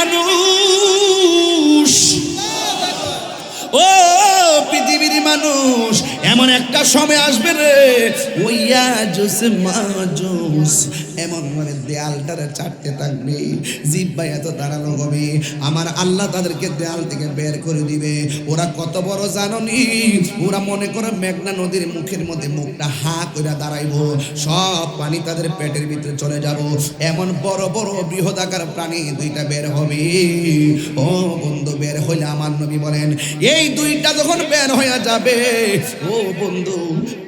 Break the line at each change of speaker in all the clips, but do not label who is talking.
মানুষ, ও পৃথিবীর মানুষ, এমন একটা সময় আসবে রে, ওই ইয়াজুস মাজুস এমন মানে দেয়ালটারে চাটতে থাকবে, জিহ্বা এত দাঁড়ানো হবে, আমার আল্লাহ তাদেরকে দেয়াল থেকে বের করে দিবে। ওরা কত বড় জাননি, ওরা মনে করে মেঘনা নদীর মুখের মধ্যে মুখটা হা করে দাঁড়াইব, সব পানি তাদের পেটের ভিতরে চলে যাব, এমন বড় বড় বৃহদাকার প্রাণী দুইটা বের হবে। ও বন্ধু, বের হইলে আমার নবী বলেন এই দুইটা যখন বের হয়ে যাবে, ও বন্ধু,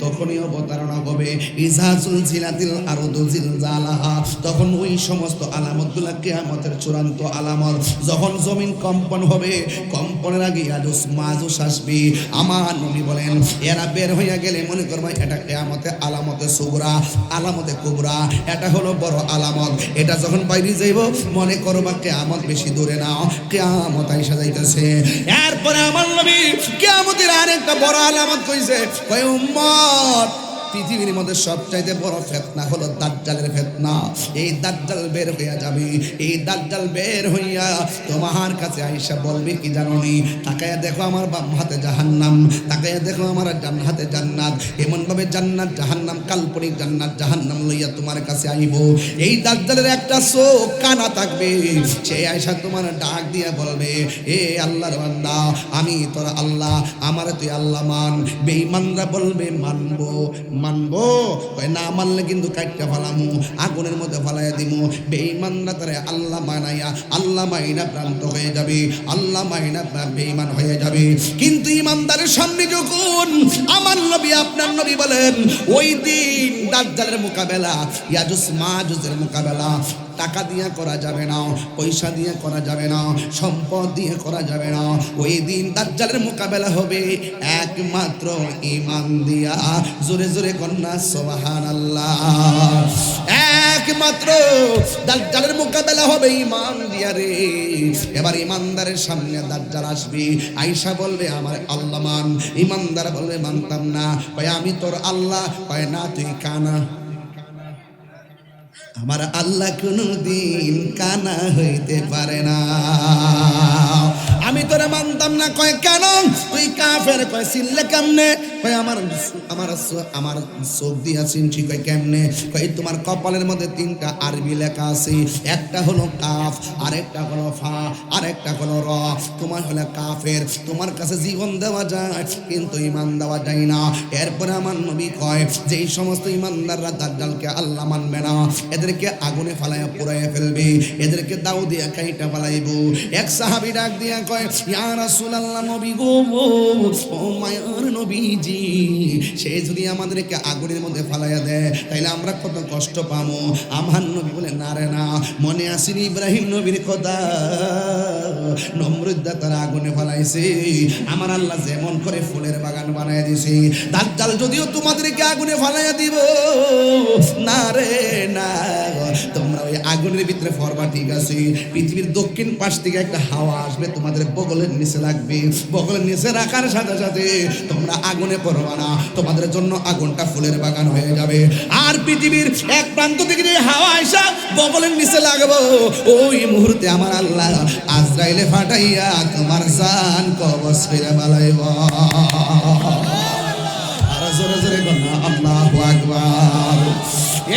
তখনই অবতারণা হবে ইজাজুল জিলাতিল আরদু জিলজালাহা, তখন ওই সমস্ত আলামতগুলো কিয়ামতের চূড়ান্ত আলামত। যখন জমিন কম্পন হবে, কম্পনের আগে ইয়াজুজ মাজুজ আসবে। আমার নবী বলেন এরা বের হইয়া গেলে মনে করবা এটা কিয়ামতে আলামতে সুগরা, আলামতে কুবরা, এটা হলো বড় আলামত। এটা যখন বাইরে যাইব মনে করবা কিয়ামত বেশি দূরে না, কিয়ামত আইসা যাইতেছে। এরপরে আমার নবী কিয়ামতের আরেকটা বড় আলামত কইছে, কয় উম্মত, পৃথিবীর মধ্যে সবচাইতে বড় ফিতনা হলো দাজ্জালের ফিতনা। এই দাজ্জাল বের হইয়া যাবে, এই দাজ্জাল বের হইয়া তোমার কাছে আইসা বলবে কি জানোনি, তাকায়া দেখো আমার বাম হাতে জাহান্নাম, তাকায়া দেখো আমার ডান হাতে জান্নাত, এমন ভাবে জান্নাত জাহান্নাম, কাল্পনিক জান্নাত জাহান্নাম লইয়া তোমার কাছে আইব। এই দাজ্জালের একটা চোখ কানা থাকবে, সে আইসা তোমার ডাক দিয়া বলবে, এ আল্লাহর বান্দা, আমি তোর আল্লাহ, আমার তুই আল্লাহ মান। বেঈমানরা বলবে মানবো মানবো, না মানলে কিন্তু কাটটা ফালামু, আগুনের মধ্যে ফালাইয়া দিমু। বেঈমানরা তারে আল্লাহ মানাইয়া আল্লাহ মাইনা ভ্রান্ত হয়ে যাবে, আল্লাহ মাইনা বেঈমান হয়ে যাবে। কিন্তু ইমানদারের সামনে যখন আমার নবী আপনার নবী বলেন, ওই দিন দাজ্জালের মোকাবেলা, ইয়াজুজ মাজুজের মোকাবেলা টাকা দিয়ে করা যাবে না, পয়সা দিয়ে করা যাবে না, সম্পদ দিয়ে করা যাবে না। ওই দিন দাজ্জালের মোকাবেলা হবে একমাত্র ঈমান দিয়া। জোরে জোরে কন্যা সুবহানাল্লাহ। একমাত্র দাজ্জালের মোকাবেলা হবে ঈমান দিয়া রে। এবার ঈমানদারের সামনে দাজ্জাল আসবে, আয়েশা বলবে আমার আল্লাহ মান। ঈমানদার বলবে মানতাম না। কয় আমি তোর আল্লাহ। কয় না, তুই কানা। আমার আল্লাহ কোনদিন কানা হইতে পারে না, আমি তোরে মানতাম না। কয় কেন? তুই কাফের। কয় চিনলে কেমনে? কয় আমার চোখ দিয়া চিনছি। কয় কেমনে? কয় তোমার কপালের মধ্যে তিনটা আরবি লেখা আছে, একটা হলো কাফ, আরেকটা হলো ফা, আরেকটা হলো র। তোমার হলো কাফের, তোমার কাছে জীবন দেওয়া যায় কিন্তু ঈমান দেওয়া যায় না। এরপরে আমার নবী কয় যেই সমস্ত ঈমানদাররা দাজ্জালকে আল্লাহ মানবে না, এদেরকে আগুনে ফালাইয়া পুড়াইয়া ফেলবে, এদেরকে দাও দিয়া কাইটা ফালাইব। এক সাহাবী ডাক দিয়া কয়, ইয়া রাসূলুল্লাহ, নবী গো, ও মায়ার নবীজি, সে যদি আমাদেরকে আগুনের মধ্যে ফালাইয়া দেয় তাইলে আমরা কত কষ্ট পাবো। আমার নবী বলে, না রে না, মনে আসেনি ইব্রাহিম নবীর কথা, নমরুদ তার আগুনে ফালাইছে, আমার আল্লাহ যেমন করে ফুলের বাগান বানাইয়া দিছে, দাজ্জাল যদিও তোমাদেরকে আগুনে ফালাইয়া দিব না রে না, তোমরা ওই আগুনের ভিতরে ফরবা, ঠিক আছে। পৃথিবীর দক্ষিণ পাশ থেকে একটা হাওয়া আসবে, তোমাদের বগলের নিচে লাগবে, বগলের নিচে রাখার সাথে সাথে তোমরা আগুনে পড়বা না, তোমাদের জন্য আগুনটা ফুলের বাগান হয়ে যাবে। আর পৃথিবীর এক প্রান্ত থেকে যে হাওয়া আইসা বগলের নিচে লাগবো, ওই মুহূর্তে আমার আল্লাহ আজরাইলে ফাটাইয়া তোমার জান কবজ ফিরে বালাইব। আর জোরে জোরে বলনা আল্লাহু আকবার।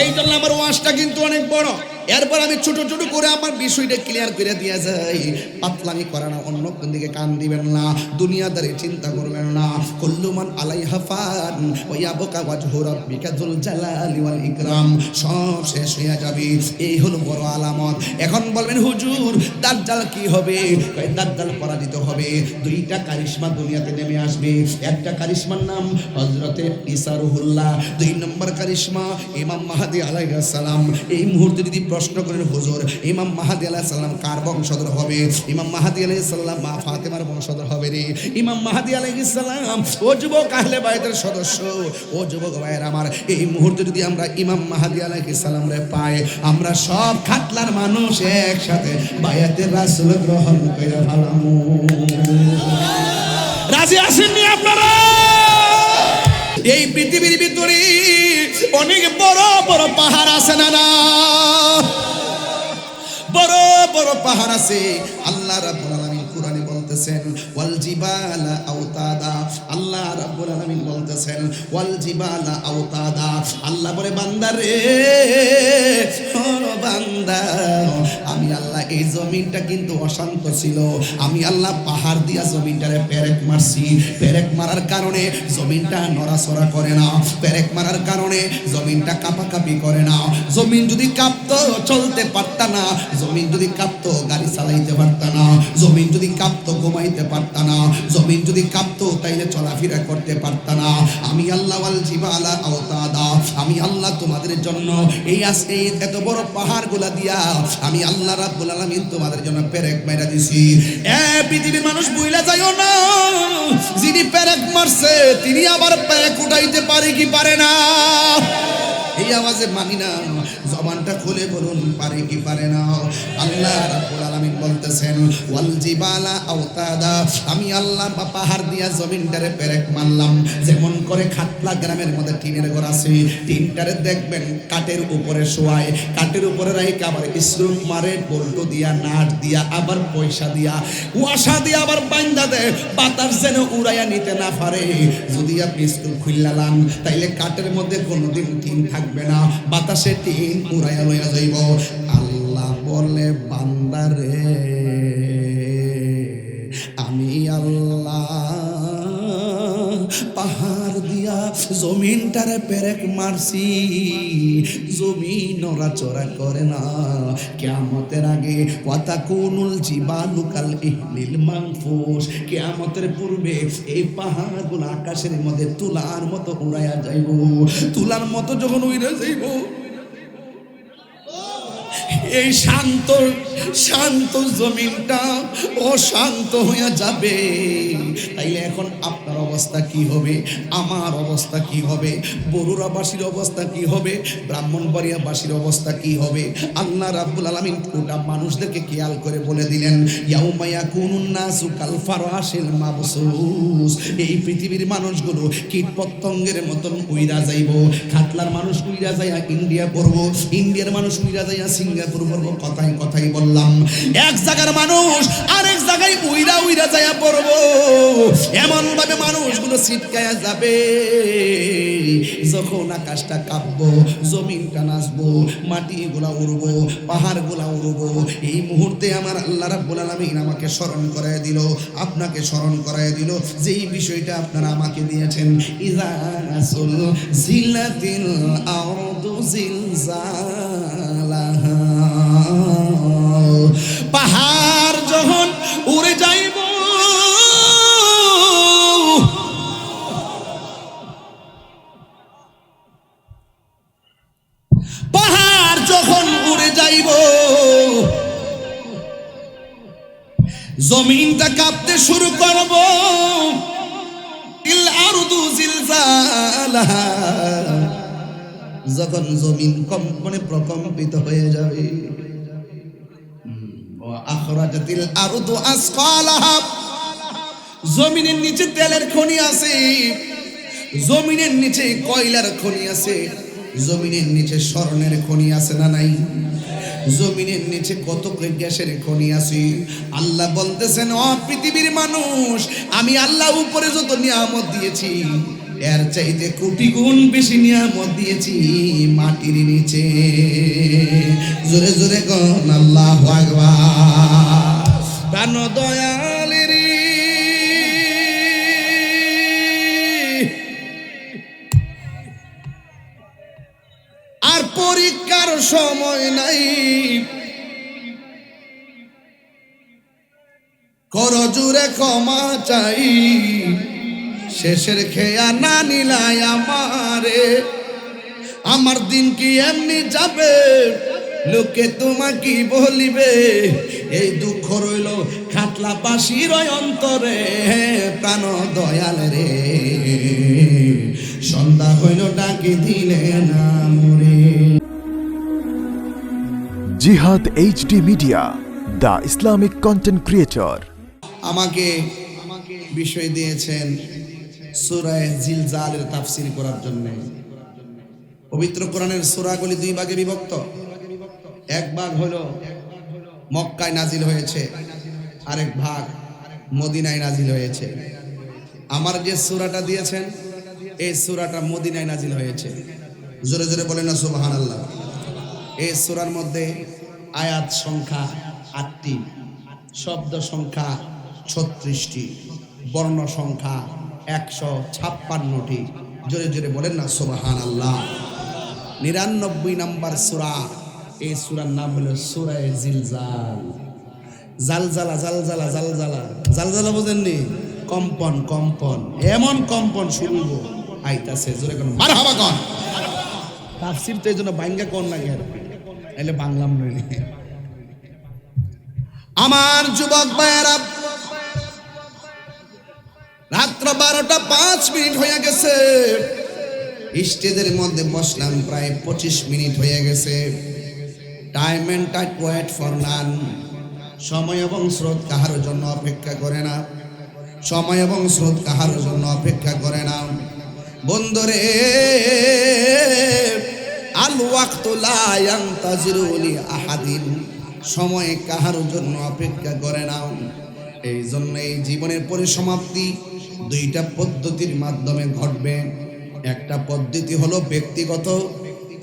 এই জন্য আমার ওয়াজটা কিন্তু অনেক বড়। এরপর আমি ছোট ছোট করে আমার বিষয়টা ক্লিয়ার করে দিয়ে যাই। পাতলামি করা না, অন্য কোন দিকে কান দিবেন না, দুনিয়াদারি চিন্তা করবেন না। কুল্লু মান আলাইহা ফান ওয়া ইয়াবকা ওয়াজহু রাব্বিকা যুল জালালি ওয়াল ইকরাম, সব শেষ হয়ে যাবে। এই হলো বড় আলামত। এখন বলবেন হুজুর দাজ্জাল কি হবে? কয় দাজ্জাল পরাজিত হবে। দুইটা কারিশমা দুনিয়াতে নেমে আসবে। একটা কারিশমার নাম হযরতে ঈসা রুহুল্লাহ, দুই নম্বর কারিশমা ইমাম মাহদী আলাইহিস সালাম। এই মুহূর্তে যদি প্রশ্ন করেন হুজুর ইমাম মাহদী আলাইহিস সালাম কার বংশধর হবে? ইমাম মাহদী আলাইহিস সালাম মা ফাতেমার বংশধর হবে রে। ইমাম মাহদী আলাইহিস সালাম ও যুবক আহলে বাইতের সদস্য, ও যুবক ভাইয়ের আমার, এই মুহূর্তে যদি আমরা ইমাম মাহদী আলাইহিস সালাম রে পাই, আমরা সব খাতলার মানুষ একসাথে বায়াতে রাসূল গ্রহণ কইরা ফেলামু। রাজি আছেন নি আপনারা? এই পৃথিবীর ভিতরে অনেক বড় বড় পাহাড় আছে না না? বড় বড় বড় পাহাড় আছে। আল্লাহ রাব্বুল আলামিন কুরআনে বলতেছেন ওয়াল জিবালা আওতাদা, আল্লাহ রাব্বুল আলামিন বলতেছেন ওয়াল জিবালা আওতাদা। আল্লাহ বলে বান্দা রে, ও বান্দা, আমি আল্লাহ এই জমিনটা কিন্তু অশান্ত ছিল, আমি আল্লাহ পাহাড় দিয়া জমিনটারে পেরেক মারছি। পেরেক মারার কারণে জমিনটা নড়াচড়া করে না, পেরেক মারার কারণে জমিনটা কাঁপাকাঁপি করে না। জমিন যদি কাঁপতো চলতে পারত না, জমিন যদি কাঁপতো গাড়ি চালাইতে পারত না, জমিন যদি কাঁপতো ঘুমাইতে পারত না, জমিন যদি কাঁপতো তাইলে চলাফেরা করতে পারত না। আমি আল্লাহ ওয়াল জিবালা আওতাদা, আমি আল্লাহ তোমাদের জন্য এই আজকে এত বড় পাহাড়গুলা দিয়া আমি আল্লাহ রাব্বুল আলামিন তোমাদের জন্য পেরেক মাইরা দিছি। এ পৃথিবীর মানুষ বুইলা যাইও না, যিনি পেরেক মারছে তিনি আবার পেরেক উঠাইতে পারে কি পারে না? এই আওয়াজে মানি না, জবানটা খুলে বলুন পারে কি পারে না? আল্লাহ রাব্বুল আলামিন বলতেছেন ওয়াল জিবালা আওতাদা, আমি আল্লাহ পাহাড় দিয়া জমিনটারে পেরেক মারলাম। যেমন করে খাটলা গ্রামের মধ্যে টিনের ঘর আছে, টিনটারে দেখবেন কাঠের উপরে শোয়ায়, কাঠের উপরে রাইকে আবার ইসরুম মারে, বল্টু দিয়া, নাট দিয়া, আবার পয়সা দিয়া, ওয়াসা দিয়া আবার বাইন্দা দেয়, বাতাস যেন উড়াইয়া নিতে না পারে। যদি আপনি ইসরুম খুললালাম তাইলে কাঠের মধ্যে কোনোদিন টিন থাকবে না, বাতাসে টিন উড়াইয়া লইয়া যাইব। আল্লাহ বলে বান্দারে, আমি আল্লাহ পাহাড় দিয়া জমিনটারে পেরেক মারছি, জমিন নড়াচড়া করে না। কিয়ামতের আগে ওয়াতাকুনুল জিবালু কাল ইহলিল মানফুস, কিয়ামতের পূর্বে এই পাহাড়গুলো আকাশের মধ্যে তুলার মতো উড়াইয়া যাইব। তুলার মতো যখন উড়ে যাইব, এই শান্ত শান্ত জমিনটা অশান্ত হয়ে যাবে। তাইলে এখন আপনার অবস্থা কি হবে, আমার অবস্থা কি হবে, বরুড়াবাসীর অবস্থা কি হবে, ব্রাহ্মণবাড়িয়াবাসীর অবস্থা কি হবে? আল্লাহ রাব্বুল আলামিন গোটা মানুষদেরকে খেয়াল করে বলে দিলেন ইয়াউমা ইয়াকুনুন নাসু কাল ফারাশিল মাবসুস, এই পৃথিবীর মানুষগুলো কীট পতঙ্গের মতন উইরা যাইব। খাটলার মানুষ উইরা যাইয়া ইন্ডিয়া পড়ব, ইন্ডিয়ার মানুষ উইরা যাইয়া সিঙ্গাপুর পড়ব। কথাই কথাই বললাম, এক জায়গার মানুষ আরেক জায়গায় উইরা উইরা যাইয়া পড়ব। এমন ভাবে মানুষগুলো ছিটকায়া যাবে, যখন আকাশটা কাঁপবো, জমিনটা নাচবো, মাটিগুলা উড়বো, পাহাড়গুলা উড়বো। এই মুহূর্তে আমার আল্লাহ রাব্বুল আলামিন আমাকে স্মরণ করায় দিল, আপনাকে স্মরণ করায় দিল যেই বিষয়টা আপনারা আমাকে দিয়েছেন। ইযা জিলাতিল আরদু জিলজালাহা, পাহাড় যখন উড়ে যাইব, পাহাড় যখন উড়ে যাইব, জমিনটা কাঁপতে শুরু করব। ইল আরদু জিলজালাহা, যখন জমিন কম্পনে প্রকম্পিত হয়ে যাবে। আখরাজাতিল আরদু আসকালাহা, জমিনের নিচে তেলের খনি আছে, জমিনের নিচে কয়লার খনি আছে, জমিনের নিচে স্বর্ণের খনি আছে না নাই? জমিনের নিচে কত গ্যাসের খনি আছে। আল্লাহ বলতেছেন ও পৃথিবীর মানুষ, আমি আল্লাহ উপরে যত নিয়ামত দিয়েছি এর চাইতে কোটি গুণ বেশি নিয়ামত দিয়েছি মাটির নিচে। জোরে জোরে কোন আল্লাহু আকবার। প্রাণ দয়ালের আর পরীক্ষার সময় নাই, করো জোরে ক্ষমা চাই, শেষের খেয়া না নিলাই আমারে, আমার দিন কি এমনি যাবে, লোকে তোমাকে বলিবে। এই দুঃখ রইল খাটলাবাসীর অন্তরে, প্রাণ দয়াল রে, সন্ধ্যা হইল ডাকি দিলে না মরে।
জিহাদ HD media, the Islamic content creator.
আমাকে বিষয় দিয়েছেন সূরা জিলজালের তাফসীর করার জন্য। পবিত্র কোরআনের সূরাগুলি দুই ভাগে বিভক্ত। এক ভাগ হলো মক্কায় নাজিল হয়েছে, আরেক ভাগ মদিনায় নাজিল হয়েছে। আমার যে সূরাটা দিয়েছেন এই সূরাটা মদিনায় নাজিল হয়েছে। জোরে জোরে বলেন না সুবহানাল্লাহ। এই সূরার মধ্যে আয়াত সংখ্যা 8টি, শব্দ সংখ্যা 36টি, বর্ণ সংখ্যা 156টি। জোরে জোরে বলেন না সুবহানাল্লাহ। 99 নম্বর সূরা। এই সূরার নাম হলো সূরা জিলজাল। জালজালা জালজালা জালজালা জালজালা বুঝেননি? কম্পন কম্পন, এমন কম্পন শুরু আইতাছে। জোরে কোন মারহাবা কোন। তাফসীর তো এইজন্য বাংলা কোন লাগে, এলে বাংলাম নইলে। আমার যুবক ভাইয়েরা, রাত্র 12টা 5 মিনিট হয়ে গেছে। স্টেজের মধ্যে বসলাম প্রায় 25 মিনিট হয়ে গেছে। Time and tide wait for none. সময় এবং স্রোত কাহার জন্য অপেক্ষা করে না, সময় এবং স্রোত কাহার জন্য অপেক্ষা করে না। বন্ধুরে, আল ওয়াক্তু লা ইয়ানতাজিরু লি আহাদিন। সময় কাহার জন্য অপেক্ষা করে না। এই জন্য এই জীবনের পরিসমাপ্তি 2টা পদ্ধতির মাধ্যমে ঘটবে। একটা পদ্ধতি হলো ব্যক্তিগত,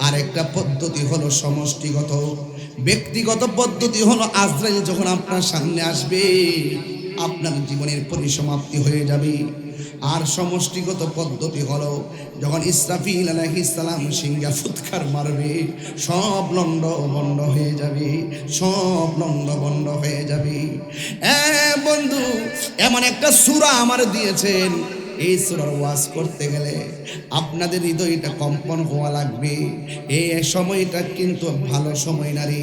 আর একটা পদ্ধতি হলো সমষ্টিগত। ব্যক্তিগত পদ্ধতি হলো আজরাইল যখন আপনার সামনে আসবে আপনার জীবনের পরিসমাপ্তি হয়ে যাবে। আর সমষ্টিগত পদ্ধতি হলো যখন ইসরাফিল আলাইহিস সালাম সিংহা ফুৎকার মারবে, সব লন্ড বন্ড হয়ে যাবে, সব লন্ড বন্ড হয়ে যাবে। বন্ধু, এমন একটা সূরা আমার দিয়েছেন, এই সূরার ওয়াজ করতে গেলে আপনাদের হৃদয়টা কম্পন হওয়া লাগবে। এই সময়টা কিন্তু ভালো সময় না রে।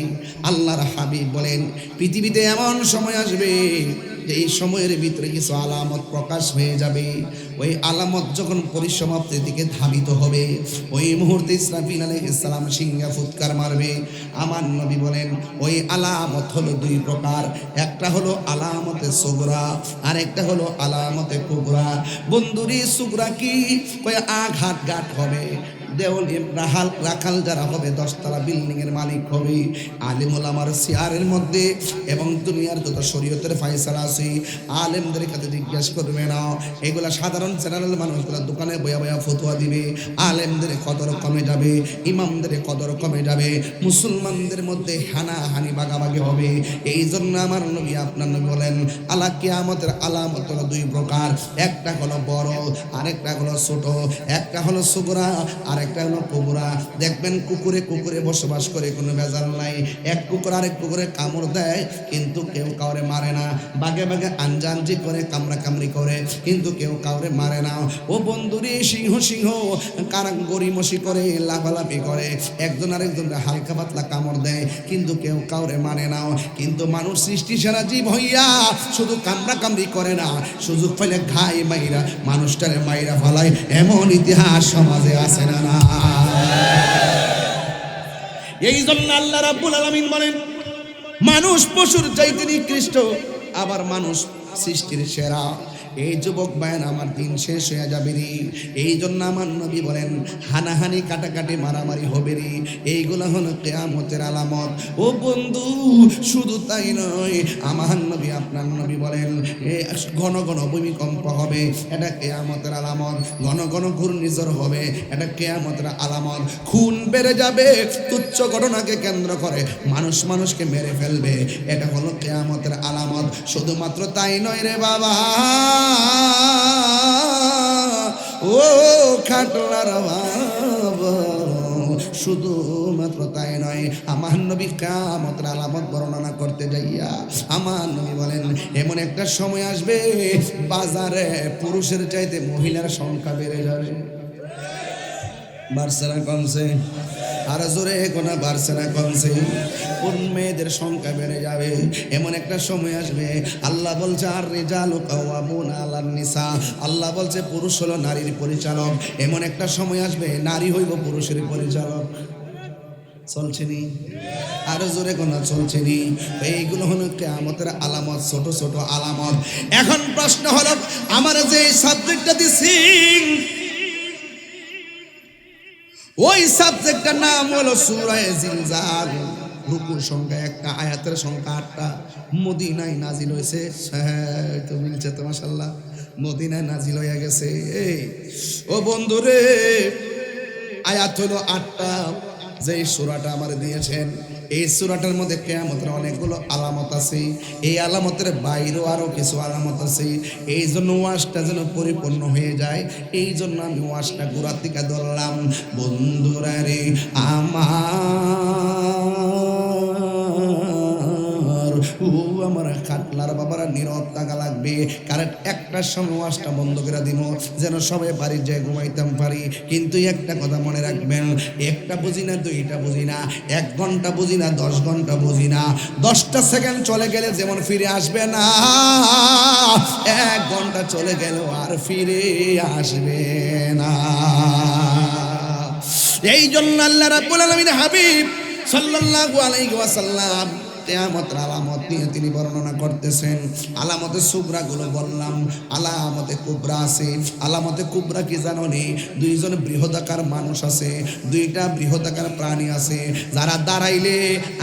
আল্লাহর হাবিব বলেন, পৃথিবীতে এমন সময় আসবে যে এই সময়ের ভিতরে কিছু আলামত প্রকাশ হয়ে যাবে। ওই আলামত যখন পরিসমাপ্তির দিকে ধাবিত হবে, ওই মুহূর্তে ইসরাফিল আলাইহিস সালাম সিংহা ফুৎকার মারবে। আমার নবী বলেন, ওই আলামত হলো 2 প্রকার। একটা হলো আলামতে সুগরা, আর একটা হলো আলামতে কুবরা। বন্ধুরি, সুগরা কি? ওই আঘাত গাট হবে, দেওয়ালি রাখাল যারা হবে 10 তলা বিল্ডিং এর মালিক হবে, আলিম ওলামার চেয়ারের মধ্যে এবং দুনিয়ার যত শরীয়তের ফায়সালা আছে আলেমদের কাছে জিজ্ঞেস করবে না। এগুলা সাধারণ জেনারেল মানুষগুলা দোকানে বয়া বয়া ফতোয়া দিবে। আলেমদের কদর কমে যাবে, ইমামদের কদর কমে যাবে, মুসলমানদের মধ্যে হানাহানি বাগাবাগি হবে। এই জন্য আমার নবী, আপনার নবী বলেন, আলা কিয়ামতের আলামত হলো 2 প্রকার। একটা হলো বড়, আরেকটা হলো ছোট। একটা হলো সুগরা, আর একটা হলো কুবরা। দেখবেন কুকুরে কুকুরে বসবাস করে, কোনো ভেজাল নাই। এক কুকুর আরেক কুকুরে কামড় দেয়, কিন্তু কেউ কাউরে মারে না। বাগে বাগে আঞ্জানজি করে, কামড়া কামড়ি করে, কিন্তু কেউ কাউরে মারে না। ও বন্ধুরে, সিংহ সিংহ গড়িমসি করে, লাফালাফি করে, একজন আরেকজনকে হালকা পাতলা কামড় দেয়, কিন্তু কেউ কাউরে মানে না। কিন্তু মানুষ সৃষ্টি সেরা জীব হইয়া শুধু কামড়া কামড়ি করে না, সুযোগ পাইলে ঘাই মাইরা মানুষটারে মাইরা ফেলায়, এমন ইতিহাস সমাজে আছে না? এই জন্য আল্লাহ রাব্বুল আলামিন বলেন, মানুষ পশুর চাইতে নিকৃষ্ট, আবার মানুষ সৃষ্টির সেরা। এই যুবক ভাইয়ের, আমার দিন শেষ হয়ে যাবে রে। এই জন্য আমার নবী বলেন, হানাহানি কাটাকাটি মারামারি হবে রে। এইগুলো হলো কিয়ামতের আলামত। ও বন্ধু, শুধু তাই নয়, আমার নবী, আপনার নবী বলেন, ঘন ঘন ভূমিকম্প হবে, এটা কিয়ামতের আলামত। ঘন ঘন ঘূর্ণিঝড় হবে, এটা কিয়ামতের আলামত। খুন বেড়ে যাবে, তুচ্ছ ঘটনাকে কেন্দ্র করে মানুষ মানুষকে মেরে ফেলবে, এটা হলো কিয়ামতের আলামত। শুধুমাত্র তাই নয় রে বাবা, ও খাটলার বাবা, শুধুমাত্র তাই নয়, আমার নবী কিয়ামতের আলামত বর্ণনা করতে যাইয়া আমার নবী বলেন, এমন একটা সময় আসবে বাজারে পুরুষের চাইতে মহিলার সংখ্যা বেড়ে যাবে। বাড়ছে না কমছে? আর জোরে কোনা বাড়ছে না কমছে? কোন মেয়েদের সংখ্যা বেড়ে যাবে। এমন একটা সময় আসবে, আল্লাহ বলছে, আর রিজালু কাওয়ামুনা আলান নিসা, আল্লাহ বলছে পুরুষ হলো নারীর পরিচালক। এমন একটা সময় আসবে, নারী হইব পুরুষের পরিচালক। চলছে নি? আরো জোরে কোনা চলছে নি? এইগুলো হলো কিয়ামতের আলামত, ছোট ছোট আলামত। এখন প্রশ্ন হলো, আমার যে সাবজেক্টটা দিছি, ওই সাবজেক্টটার নাম হলো সূরা জিলজাল। রুকুর সংখ্যা একটা, আয়াতের সংখ্যা 8টা। মদিনায় নাজিল হয়েছে, হ্যাঁ তো মিলছে তো মাশাআল্লাহ, মদিনায় নাজিল হয়ে গেছে। এই ও বন্ধুরে, আয়াত হলো 8টা। যে সূরাটা আমার দিয়েছেন, এই সূরাটার মধ্যে কিয়ামতের অনেকগুলো আলামত আছে। এই আলামতের বাইরেও আরো কিছু আলামত আছে। এই জন্য ওয়াজটা যেন পরিপূর্ণ হয়ে যায়, এই জন্য আমি ওয়াজটা গোড়া থেকে ধরলাম। বন্ধুরা রে আমার, ও আমার খাটলার বাবারা নীরব থাকা লাগবে, কারণ একটার সময় ওয়াজটা বন্ধ করে দিব যেন সবাই বাড়ি যায় ঘুমাইতাম পারি। কিন্তু একটা কথা মনে রাখবেন, একটা বুঝি না, দুইটা বুঝি না, 1 ঘন্টা বুঝি না, 10 ঘন্টা বুঝি না, 10টা সেকেন্ড চলে গেলে যেমন ফিরে আসবে না, 1 ঘন্টা চলে গেল আর ফিরে আসবে না। এই জন্য আল্লাহ রাব্বুল আলামিন হাবিব সাল্লাল্লাহু আলাইহি ওয়াসাল্লাম কিয়ামতের আলামত নিয়ে তিনি বর্ণনা করতেছেন। আলামতে সুগরা গুলো বললাম, আলামতে কুবরা আছে। আলামতে কুবরা কি জানো নি? 2জন বৃহদাকার মানুষ আছে, 2টা বৃহদাকার প্রাণী আছে, যারা দাঁড়াইলে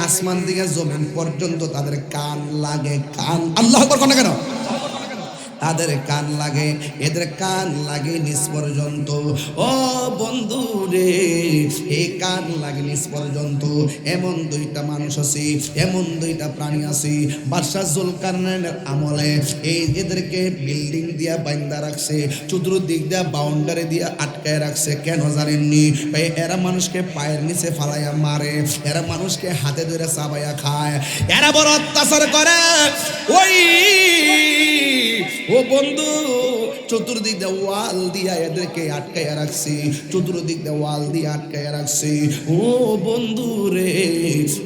আসমান থেকে জমিন পর্যন্ত তাদের কান লাগে। কান, আল্লাহু আকবার কোন কেন? তাদের কান লাগে, এদের কান লাগে নিচ পর্যন্ত। ও বন্ধু রে, এই কান লাগে নিচ পর্যন্ত। এমন 2টা মানুষ আছে, এমন 2টা প্রাণী আছে। বাদশা জুলকারনাইনের আমলে এদেরকে বিল্ডিং দিয়া বাঁধা রাখছে, চতুর্দিক দিয়া বাউন্ডারি দিয়া আটকায় রাখছে। কেন জানেননি? এরা মানুষকে পায়ের নিচে ফালাইয়া মারে, এরা মানুষকে হাতে ধরে চাবাইয়া খায়, এরা বড় অত্যাচার করে। ওই ও বন্ধু, চতুর্দিক দিয়ে ওয়াল দিয়া এদেরকে আটকাইয়া রাখছি, চতুর্দিক দিয়ে ওয়াল দিয়ে আটকাইয়া রাখছি। ও বন্ধু রে,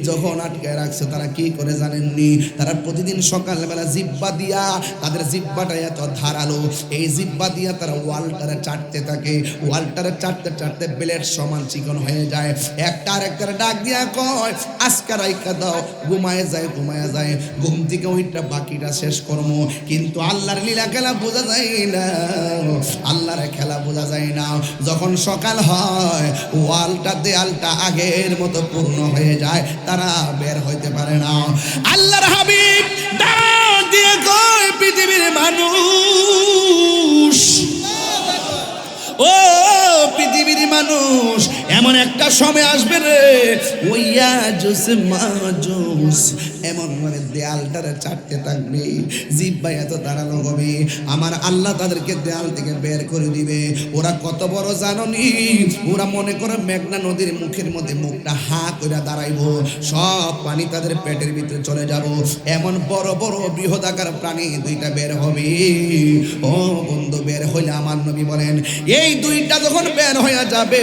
যখন আটকায় রাখছে তারা কি করে জানেননি? তারা প্রতিদিন সকালবেলা জিব্বা দিয়া, তাদের জিব্বাটা এত ধারালো, এই জিব্বা দিয়া তারা ওয়ালটারে চাটতে থাকে। ওয়ালটারে চাটতে চাটতে ব্লেড সমান চিকন হয়ে যায়। একটা আরেকটার ডাক দিয়া কয়, আজকে রাইখা দাও, ঘুমায় যায়, ঘুমায় যায়। ঘুম থেকে ওইটা বাকিটা শেষ করবো। কিন্তু আল্লাহর লীলা খেলা বোঝা যায় না, আল্লাহর খেলা বোঝা যায় না। যখন সকাল হয়, ওয়ালটা দেয়ালটা আগের মতো পূর্ণ হয়ে যায়, তারা বের হইতে পারে না। আল্লাহর হাবিব ডাক দিয়ে কয়, পৃথিবীর মানুষ, ও পৃথিবীর মানুষ, এমন একটা সময় আসবে রে, ওইয়া জুস মাজুস এমন মানে দেয়ালটারে চাটতে থাকবে, জিব্বা এত দাঁড়ানো হবে, আমার আল্লাহ তাদেরকে দেয়াল থেকে বের করে দিবে। ওরা কত বড় জাননি? ওরা মনে করে মেঘনা নদীর মুখের মধ্যে মুখটা হা করে দাঁড়াইবো, সব পানি তাদের পেটের ভিতরে চলে যাব। এমন বড় বড় বৃহদাকার প্রাণী 2টা বের হবে। ও বন্ধু, বের হইলে আমার নবী বলেন, এই 2টা যখন বের হয়ে যাবে,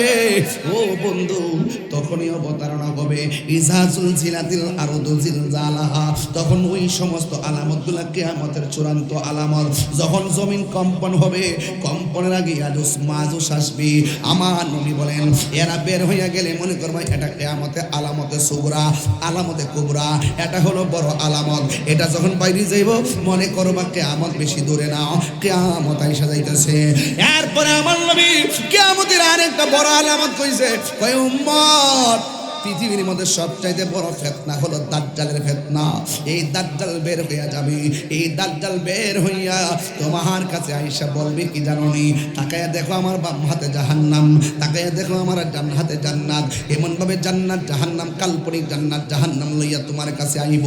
ও বন্ধু, তখনই অবতারণা হবে। ইজাজুল জিলাতিল আরদু জিলজালাহা, তখন ওই সমস্ত আলামতগুলো কিয়ামতের চূড়ান্ত আলামত। যখন জমিন কম্পন হবে, কম্পনের আগে ইয়াজুজ মাজুজ আসবে। আমার নবী বলেন, এরা বের হয়ে গেলে মনে করবা এটা কিয়ামতের আলামতে সুগরা, আলামতে কুবরা, এটা হলো বড় আলামত। এটা যখন বাইরে যাইব, মনে করবা কিয়ামত বেশি দূরে না, কিয়ামত আইসা যাইতেছে। এরপরে আমার নবী কিয়ামতের আরেকটা বড় আলামত কইছে, কয় উম্মত, পৃথিবীর মধ্যে সবচাইতে বড় ফিতনা হলো দাজ্জালের ফিতনা। এই দাজ্জাল বের হইয়া যাবে, এই দাজ্জাল বের হইয়া তোমার কাছে আইসা বলবে কি জানোনি? তাকায়া দেখো আমার বাম হাতে জাহান্নাম, তাকায়া দেখো আমার ডান হাতে জান্নাত। এমন ভাবে জান্নাত জাহান্নাম, কাল্পনিক জান্নাত জাহান্নাম লইয়া তোমার কাছে আইব।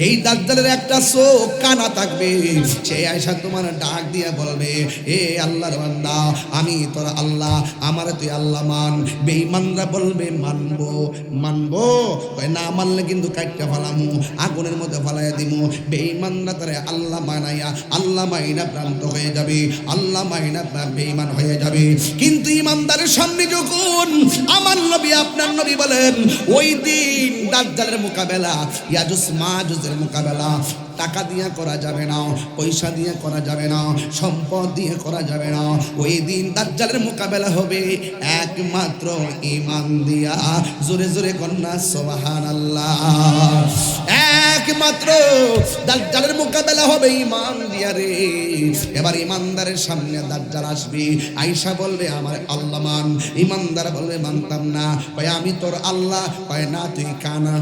এই দাজ্জালের একটা চোখ কানা থাকবে, সে আইসা তোমার ডাক দিয়া বলবে, এ আল্লাহর বান্দা, আমি তোর আল্লাহ, আমারে তুই আল্লাহ মান। বেঈমানরা বলবে মানবো, মানবো, না মানলে কিন্তু কাটটা ফালামু, আগুনের মধ্যে ফালাইয়া দিমু। বেঈমানরা তারে আল্লাহ মানাইয়া আল্লাহ মাইনা ভ্রান্ত হয়ে যাবে, আল্লাহ মাইনা বেঈমান হয়ে যাবে। কিন্তু ইমানদারের সামনে যখন আমার নবী, আপনার নবী বলেন, ওই দিন দাজ্জালের মোকাবেলা, ইয়াজুজ মাজুজের মোকাবেলা টাকা দিয়ে করা যাবে না, পয়সা দিয়ে করা যাবে না, সম্পদ দিয়ে করা যাবে না। ওই দিন দাজ্জালের মোকাবেলা হবে একমাত্র ঈমান দিয়া। জোরে জোরে কন্যা সুবহানাল্লাহ। একমাত্র দাজ্জালের মোকাবেলা হবে ঈমান দিয়া রে। এবার ঈমানদারের সামনে দাজ্জাল আসবে, আয়েশা বলবে আমার আল্লাহ মান। ঈমানদার বলবে মানতাম না। কয় আমি তোর আল্লাহ। কয় না তুই কানা।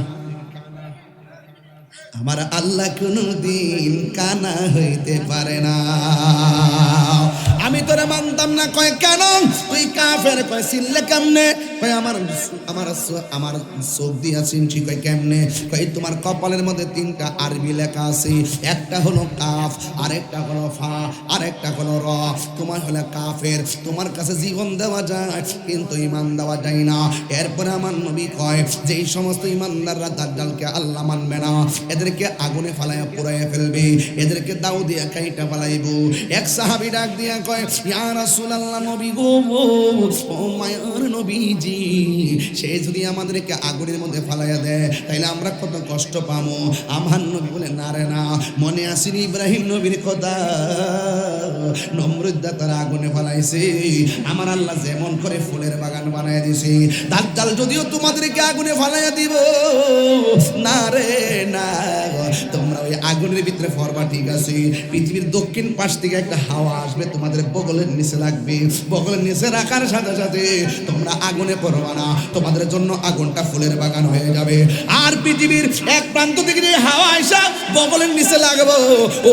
আমার আল্লাহ কোনদিন কানা হইতে পারে না। আমি তোরে মানতাম না। কয় কেন? তুই কাফের। কয় চিনলে কেমনে? কয় আমার চোখ দিয়া চিনছি। কয় কেমনে? কয় তোমার কপালের মধ্যে 3টা আরবি লেখা আছে, একটা হলো কাফ, আরেকটা হলো ফা, আরেকটা হলো র। তোমার হলো কাফের, তোমার কাছে জীবন দেওয়া যায় কিন্তু ইমান দেওয়া যায় না। এরপরে আমার নবী কয় যে এই সমস্ত ইমানদাররা দাজ্জালকে আল্লাহ মানবে না, এদেরকে আগুনে ফালাইয়া পুড়াইয়া ফেলবে, এদেরকে দাও দিয়া কাইটা ফালাইব। এক সাহাবী ডাক দিয়া কয় ইয়া রাসূলুল্লাহ, নবী গো, ও মায়ার নবীজি, সে যদি আমাদেরকে আগুনের মধ্যে ফালাইয়া দেয় তাইলে আমরা কত কষ্ট পাবো। আমার নবী বলে না রে না, মনে আসেনি ইব্রাহিম নবীর কথা, নমরুদ তারা আগুনে ফালাইছে, আমার আল্লাহ যেমন করে ফুলের বাগান বানায় দিছে, দাজ্জাল যদিও তোমাদেরকে আগুনে ফালাইয়া দিব না রে না, তোমরা ওই আগুনের ভিতরে ফরবা ঠিক আছে। পৃথিবীর দক্ষিণ পাশ থেকে একটা হাওয়া আসবে, তোমাদের বগলের নিচে লাগবে, বগলের নিচে রাখার সাথে সাথে তোমরা আগুনে পড়বা না, তোমাদের জন্য আগুনটা ফুলের বাগান হয়ে যাবে। আর পৃথিবীর এক প্রান্ত থেকে যে হাওয়া আইসা বগলের নিচে লাগবো,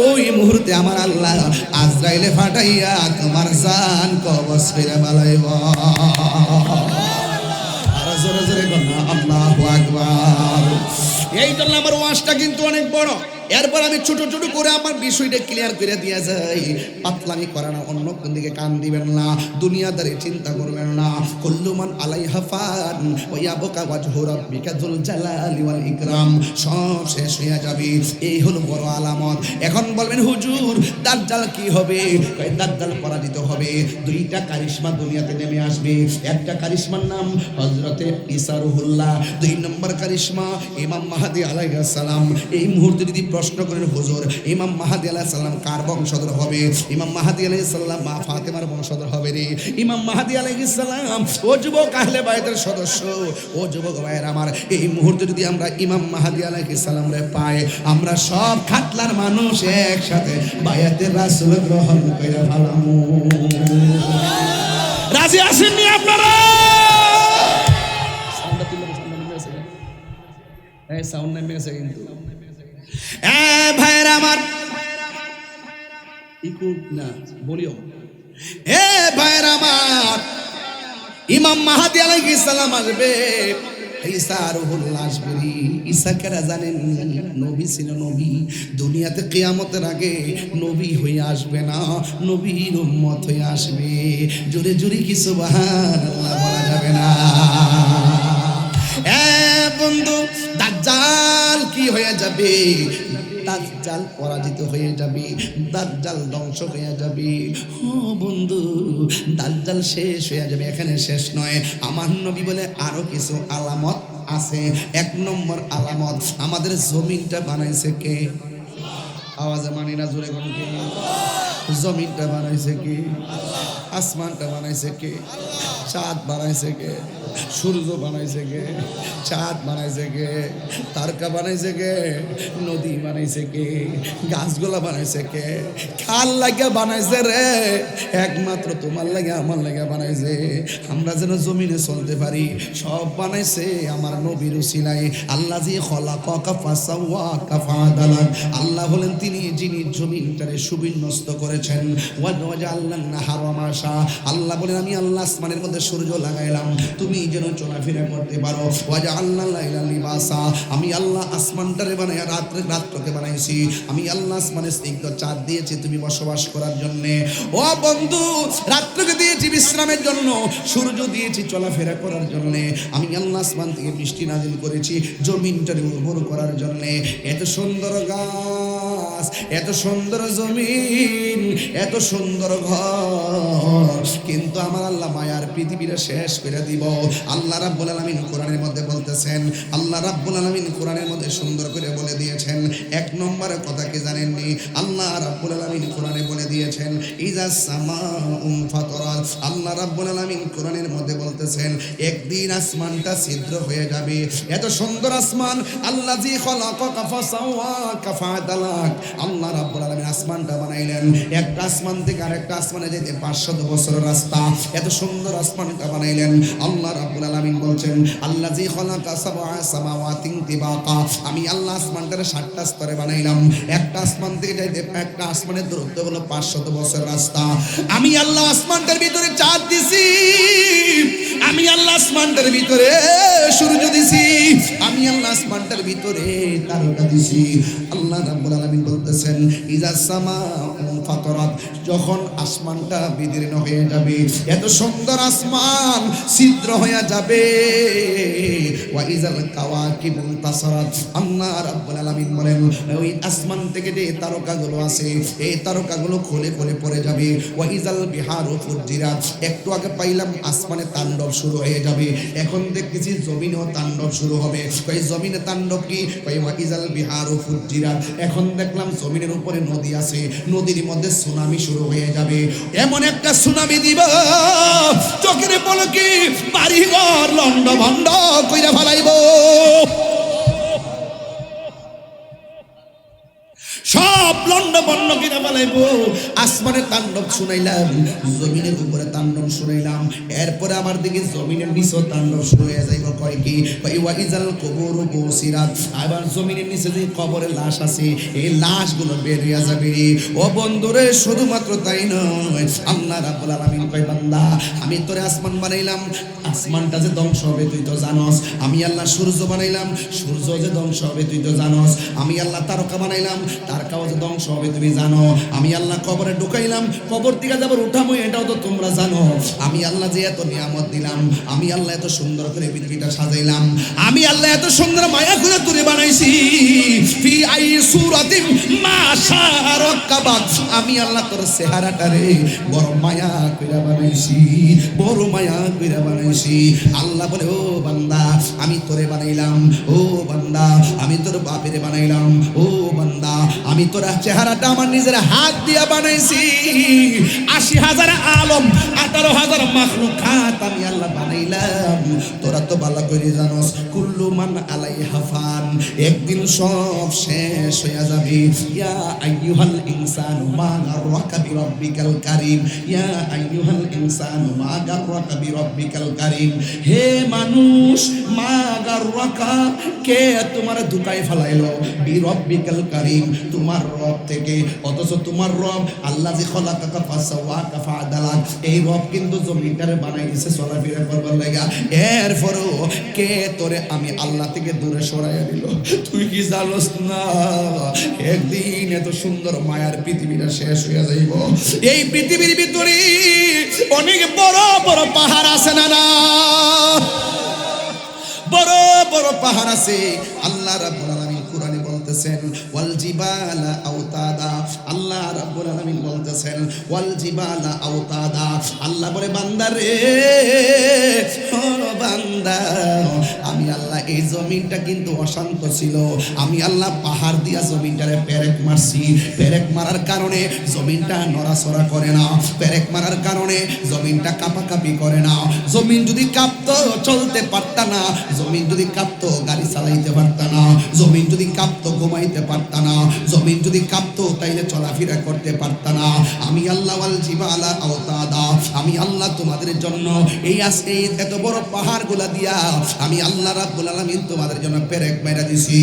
ওই মুহূর্তে আমার আল্লাহ আজরাইলে ফাটাইয়া তোমার জান কবজ ফিরে বালাইব। আর জোরে জোরে বলনা আল্লাহু আকবার। এই জন্য আমার ওয়াজটা কিন্তু অনেক বড়। এরপর আমি ছোট ছোট করে আমার বিষয়টা ক্লিয়ার করে দিয়া যাই। পাতলামি করে না, অন্য কোন দিকে কান দিবেন না, দুনিয়াদারি চিন্তা করবেন না। কুল্লু মান আলাইহা ফান ওয়া ইয়াবকা ওয়াজহু রাব্বিকা যুল জালালি ওয়াল ইকরাম, সব শেষ হয়ে যাবে। এই হলো বড় আলামত। এখন বলবেন হুজুর দাজ্জাল কি হবে? কয় দাজ্জাল পরাজিত হবে। 2টা কারিশমা দুনিয়াতে নেমে আসবে। একটা কারিশমার নাম হযরতে ঈসা রুহুল্লাহ, 2 নম্বর কারিশমা ইমাম মাহদী আলাইহিস সালাম। এই মুহূর্তে যদি প্রশ্ন করেন হুজুর ইমাম মাহদী আলাইহিস সালাম কার বংশধর হবে? ইমাম মাহদী আলাইহিস সালাম মা ফাতেমার বংশধর হবে রে। ইমাম মাহদী আলাইহিস সালাম ও যুবক আহলে বাইতের সদস্য, ও যুবক ভাইয়ের আমার, এই মুহূর্তে যদি আমরা ইমাম মাহদী আলাইহিস সালাম রে পাই, আমরা সব খাটলার মানুষ একসাথে বায়াতে রাসূল গ্রহণ করে ভালামু। রাজি আছেন নি আপনারা? সাউন্ডটা তুলে নেমে আছে, এই সাউন্ড নেমে আছে কিন্তু। ভাইয়ের আমার ইকুক না বলিও, ভাইয়ের আমার, ইমাম মাহদী আলাইহিস সালাম আসবে, ঈসা রুহুল্লাহ আসবে। ঈসা কারা জানেন? নবী ছিল, নবী। দুনিয়াতে কিয়ামতের আগে নবী হয়ে আসবে না, নবীর উম্মত হয়ে আসবে। জোরে জোরে কি সুবহানাল্লাহ বলা যাবে না? বন্ধু, দাজ্জাল কি হয়ে যাবে? দাজ্জাল পরাজিত হয়ে যাবে, দাজ্জাল ধ্বংস হয়ে যাবে। ও বন্ধু, দাজ্জাল শেষ হয়ে যাবে। এখানে শেষ নয়, আমার নবী বলে আরো কিছু আলামত আছে। 1 নম্বর আলামত, আমাদের জমিনটা বানাইছে কে? আওয়াজে মানি না, জোরে কোন কে? জমিনটা বানাইছে কে? আসমানটা বানাইছে কে? চাঁদ বানাইছে কে? সূর্য বানাইছে কে? চাঁদ বানাইছে কে? তারকা বানাইছে কে? নদী বানাইছে কে? গাছগুলা বানাইছে কে? খাল লাগিয়া বানাইছে রে, একমাত্র তোমার লাগে আমার লাগে বানাইছে। আমরা যেন জমিনে চলতে পারি, সব বানাইছে আমার নবীর উসিলায়। আল্লাহ জি খলাকাকা ফাসাওয়াকা ফাআদালাক, আল্লাহ বলেন তিনি যিনি জমিনটারে সুবিন্যস্ত করেছেন। ওয়া আল্লাহ নাহারা মাশা, আল্লাহ বলেন আমি আল্লাহ আসমানের মধ্যে সূর্য লাগাইলাম তুমি যেন চলাফেরা করতে পারো। ওয়া আল্লাহ লাইলা লিবাসা, আমি আল্লাহ আসমানটারে বানাইয়া রাত্রকে বানাইছি। আমি আল্লাহ আসমানে স্নিগ্ধ চাঁদ দিয়েছি তুমি বসবাস করার জন্য। ও বন্ধু, রাত্রকে দিয়েছি বিশ্রামের জন্য, সূর্য দিয়েছি চলাফেরা করার জন্য। আমি আল্লাহ আসমান থেকে বৃষ্টি নাজিল করেছি জমিনটারে উর্বর করার জন্য। এত সুন্দর গাছ, এত সুন্দর জমিন, এত সুন্দর ঘর, কিন্তু আমার আল্লাহ মায়ার পৃথিবীটা শেষ করে দিব। আল্লাহ রাব্বুল আলামিন কোরআনের মধ্যে বলতেছেন, আল্লাহ রাব্বুল আলামিন কোরআনের মধ্যে সুন্দর করে বলে দিয়েছেন। 1 নম্বরের কথা কি জানেননি? আল্লাহ রাব্বুল আলামিন কোরআনে বলে দিয়েছেন ইজা সামাউন ফাতারাত। আল্লাহ রাব্বুল আলামিন কোরআনের মধ্যে বলতেছেন একদিন আসমানটা ছিদ্র হয়ে যাবে। এত সুন্দর আসমান, আল্লাযী খলাকাকা ফাসাওয়াকা ফাআদালাক, আল্লাহ রাব্বুল আলামিন আসমানটা বানাইলেন। একটা আসমান থেকে আরেকটা আসমানে যেতে 500 বছরের রাস্তা, এত সুন্দর আসমানটা বানাইলেন। আল্লাহ রাব্বুল আলামিন বলছেন আল্লাযী খালাকা সাবআ সামাওয়াতিন তিবাকা, আমি আল্লাহ আসমানটারে 7টা স্তরে বানাইলাম। একটা আসমান থেকে যাইতে একটা আসমানের দূরত্ব হলো 500 বছর রাস্তা। আমি আল্লাহ আসমানটার ভিতরে চাঁদ দিছি, আমি আল্লাহ আসমানটার ভিতরে সূর্য দিছি, আমি আল্লাহ আসমানটার ভিতরে তারকা দিছি। আল্লাহ রাব্বুল আলামিন বলতেছেন ইজা সামাউ ফাতারাত, যখন আসমানটা বিদীর্ণ হয়ে যাবে, এত সুন্দর আসমান ছিদ্র হয়ে যাবে। ওয়া ইজাল কাওয়াকিবু তাসারাত, আল্লাহ রাব্বুল আলামিন বলেন ওই আসমান থেকে যে তারকাগুলো আছে এই তারকাগুলো খুলে খুলে পড়ে যাবে। ওয়া ইজাল বিহারু ফুজ্জিরাত, একটু আগে পাইলাম আসমানে তাণ্ডব শুরু হয়ে যাবে, এখন দেখতেছি জমিনেও তাণ্ডব শুরু হবে। ওই জমিনে তাণ্ডব কি? ওয়া ইজাল বিহারু ফুজ্জিরাত, এখন দেখলাম জমিনের উপরে নদী আছে, নদীর মধ্যে সুনামি শুরু হয়ে যাবে। এমন একটা সুনামি দিব চোখের পলকে বাড়িঘর লন্ড ভন্ড কইরা ফেলাইব, সব লন্ড বন্ড কিনা ফেলাইব। আসমানে তাণ্ডব শুনাইলাম, জমিনের উপরে তাণ্ডব শুনাইলাম, এরপরে আমার দিকে জমিনের নিচে তাণ্ডব শুরু হয়ে যাইব। কয় কি? ওয়া ইজাল কুবুরু বুসিরাত, আবার জমিনের নিচে যে কবরের লাশ আছে এই লাশগুলো বের হয়ে যাবে। ও বন্ধুরে, শুধুমাত্র তাই নয়, আল্লাহ রাব্বুল আলামিন কয় বান্দা আমি তোরে আসমান বানাইলাম, আসমানটা যে ধ্বংস হবে তুই তো জানোস। আমি আল্লাহ সূর্য বানাইলাম, সূর্য যে ধ্বংস হবে তুই তো জানোস। আমি আল্লাহ তারকা বানাইলাম, তারকাও যে ধ্বংস হবে তুমি জানো। আমি আল্লাহ কবরে ঢুকাইলাম, কবর থেকে যাবার উঠামো এটাও তো তোমরা জানো। আমি আল্লাহ যে এত নিয়ামত দিলাম, আমি আল্লাহ এত সুন্দর করে পৃথিবীটা সাজাইলাম, আমি আল্লাহ এত সুন্দর মায়া করে তুলে বানাইছি। ফি আই সূরাতিন মা শাআ রাক্কাবাক, আমি আল্লাহ তোর চেহারাটারে বড় মায়া কইরা বানাইছি, বড় মায়া কইরা বানাইছি। আল্লাহ বলে ও বান্দা আমি তোরে বানাইলাম, ও বান্দা আমি তোর বাপেরে বানাইলাম, ও বান্দা আমি তোর চেহারাটা আমার নিজের হাত দিয়া বানাইছি। 80,000 আলম 18,000 মাখলুকাত আমি আল্লাহ বানাইলাম। তোরা তো ভালো করে জানোস কুল্লু মান আলাইহা ফান, একদিন সব শেষ হয়ে যাবে। ইয়া আইয়ুহাল ইনসানু মা গাররাকা বিরাব্বিকাল কারীম, ইয়া আইয়ুহাল ইনসানু মা গাররাকা বিরাব্বিকাল কারীম, হে মানুষ মা গাররাকা, কে তোমার ধোঁকায় ফেলাইলো বিরাব্বিকাল কারীম, তোমার রব থেকে। অথচ তোমার রব আল্লাহ যে খলাকাকা ফাসাওয়াকা ফাআদালাক, এই রব কিন্তু জমিনটারে বানাই দিয়েছে চলাফেরা করবার লাগা। এরপরও কে তোরে আমি আল্লাহ থেকে দূরে সরাইয়া দিল? তুই কি জানোস না একদিন এত সুন্দর মায়ার পৃথিবীটা শেষ হয়ে যাইব। এই পৃথিবীর ভিতরে অনেক বড় বড় পাহাড় আছে না না, বড় বড় পাহাড় আছে। আল্লাহ রাব্বুল আলামিন কুরআনে বলতেছেন ওয়াল জিবালা আওতাদা, আল্লাহ রাব্বুল আলামিন বলতেছেন ওয়াল জিবালা আওতাদা। আল্লাহ বলে বান্দা রে, ও বান্দা আমি আল্লাহ এই জমিনটা কিন্তু অশান্ত ছিল, আমি আল্লাহ পাহাড় দিয়া জমিনটারে পেরেক মারছি। পেরেক মারার কারণে জমিনটা নড়াচড়া করে না, পেরেক মারার কারণে জমিনটা কাঁপাকাঁপি করে না। জমিন যদি কাঁপতো চলতে পারতা না, জমিন যদি কাঁপতো গাড়ি চালাইতে পারতা না, জমিন যদি কাঁপতো ঘুমাইতে পারতা না, জমিন যদি কাঁপতো তাইলে চলাফেরা করতে পারতা না। আমি আল্লাহ ওয়াল জিবালা আওতাদা, আমি আল্লাহ তোমাদের জন্য এই এত বড় পাহাড়গুলা দিয়া আমি আল্লাহ রাব্বুল আলামিন তোমাদের জন্য পেরেক মাইরা দিছি।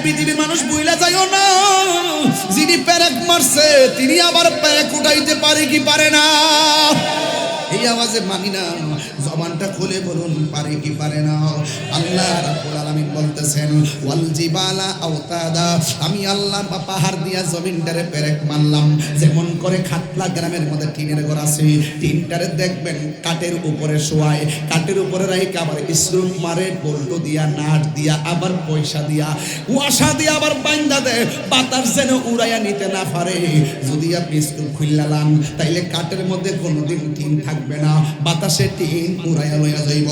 পৃথিবীর মানুষ বুইলা যাইও না, যিনি পেরেক মারছে তিনি আবার পেরেক উঠাইতে পারে কি পারে না? এই আওয়াজে মানি না, জবানটা খুলে বলুন পারে কি পারে না? আল্লাহ রাব্বুল আলামিন বলতেছেন ওয়াল জিবালা আওতাদা, আমি আল্লাহ পাহাড় দিয়া জমিনটারে পেরেক মারলাম। যেমন করে খাতলা গ্রামের মধ্যে টিনের ঘর আছে, টিনটারে দেখবেন কাঠের উপরে শোয়ায়, কাঠের উপরে রাইকে আবার ইসরুপ মারে বল্টু দিয়া, নাট দিয়া, আবার পয়সা দিয়া, ওয়াসা দিয়া আবার বাইন্দা দেয়, বাতাস যেন উড়াইয়া নিতে না পারে। যদি আপনি ইসরুপ খুললালান তাইলে কাঠের মধ্যে কোনোদিন টিন থাকবে না, বাতাসে টিন উড়াইয়া লইয়া যাইব।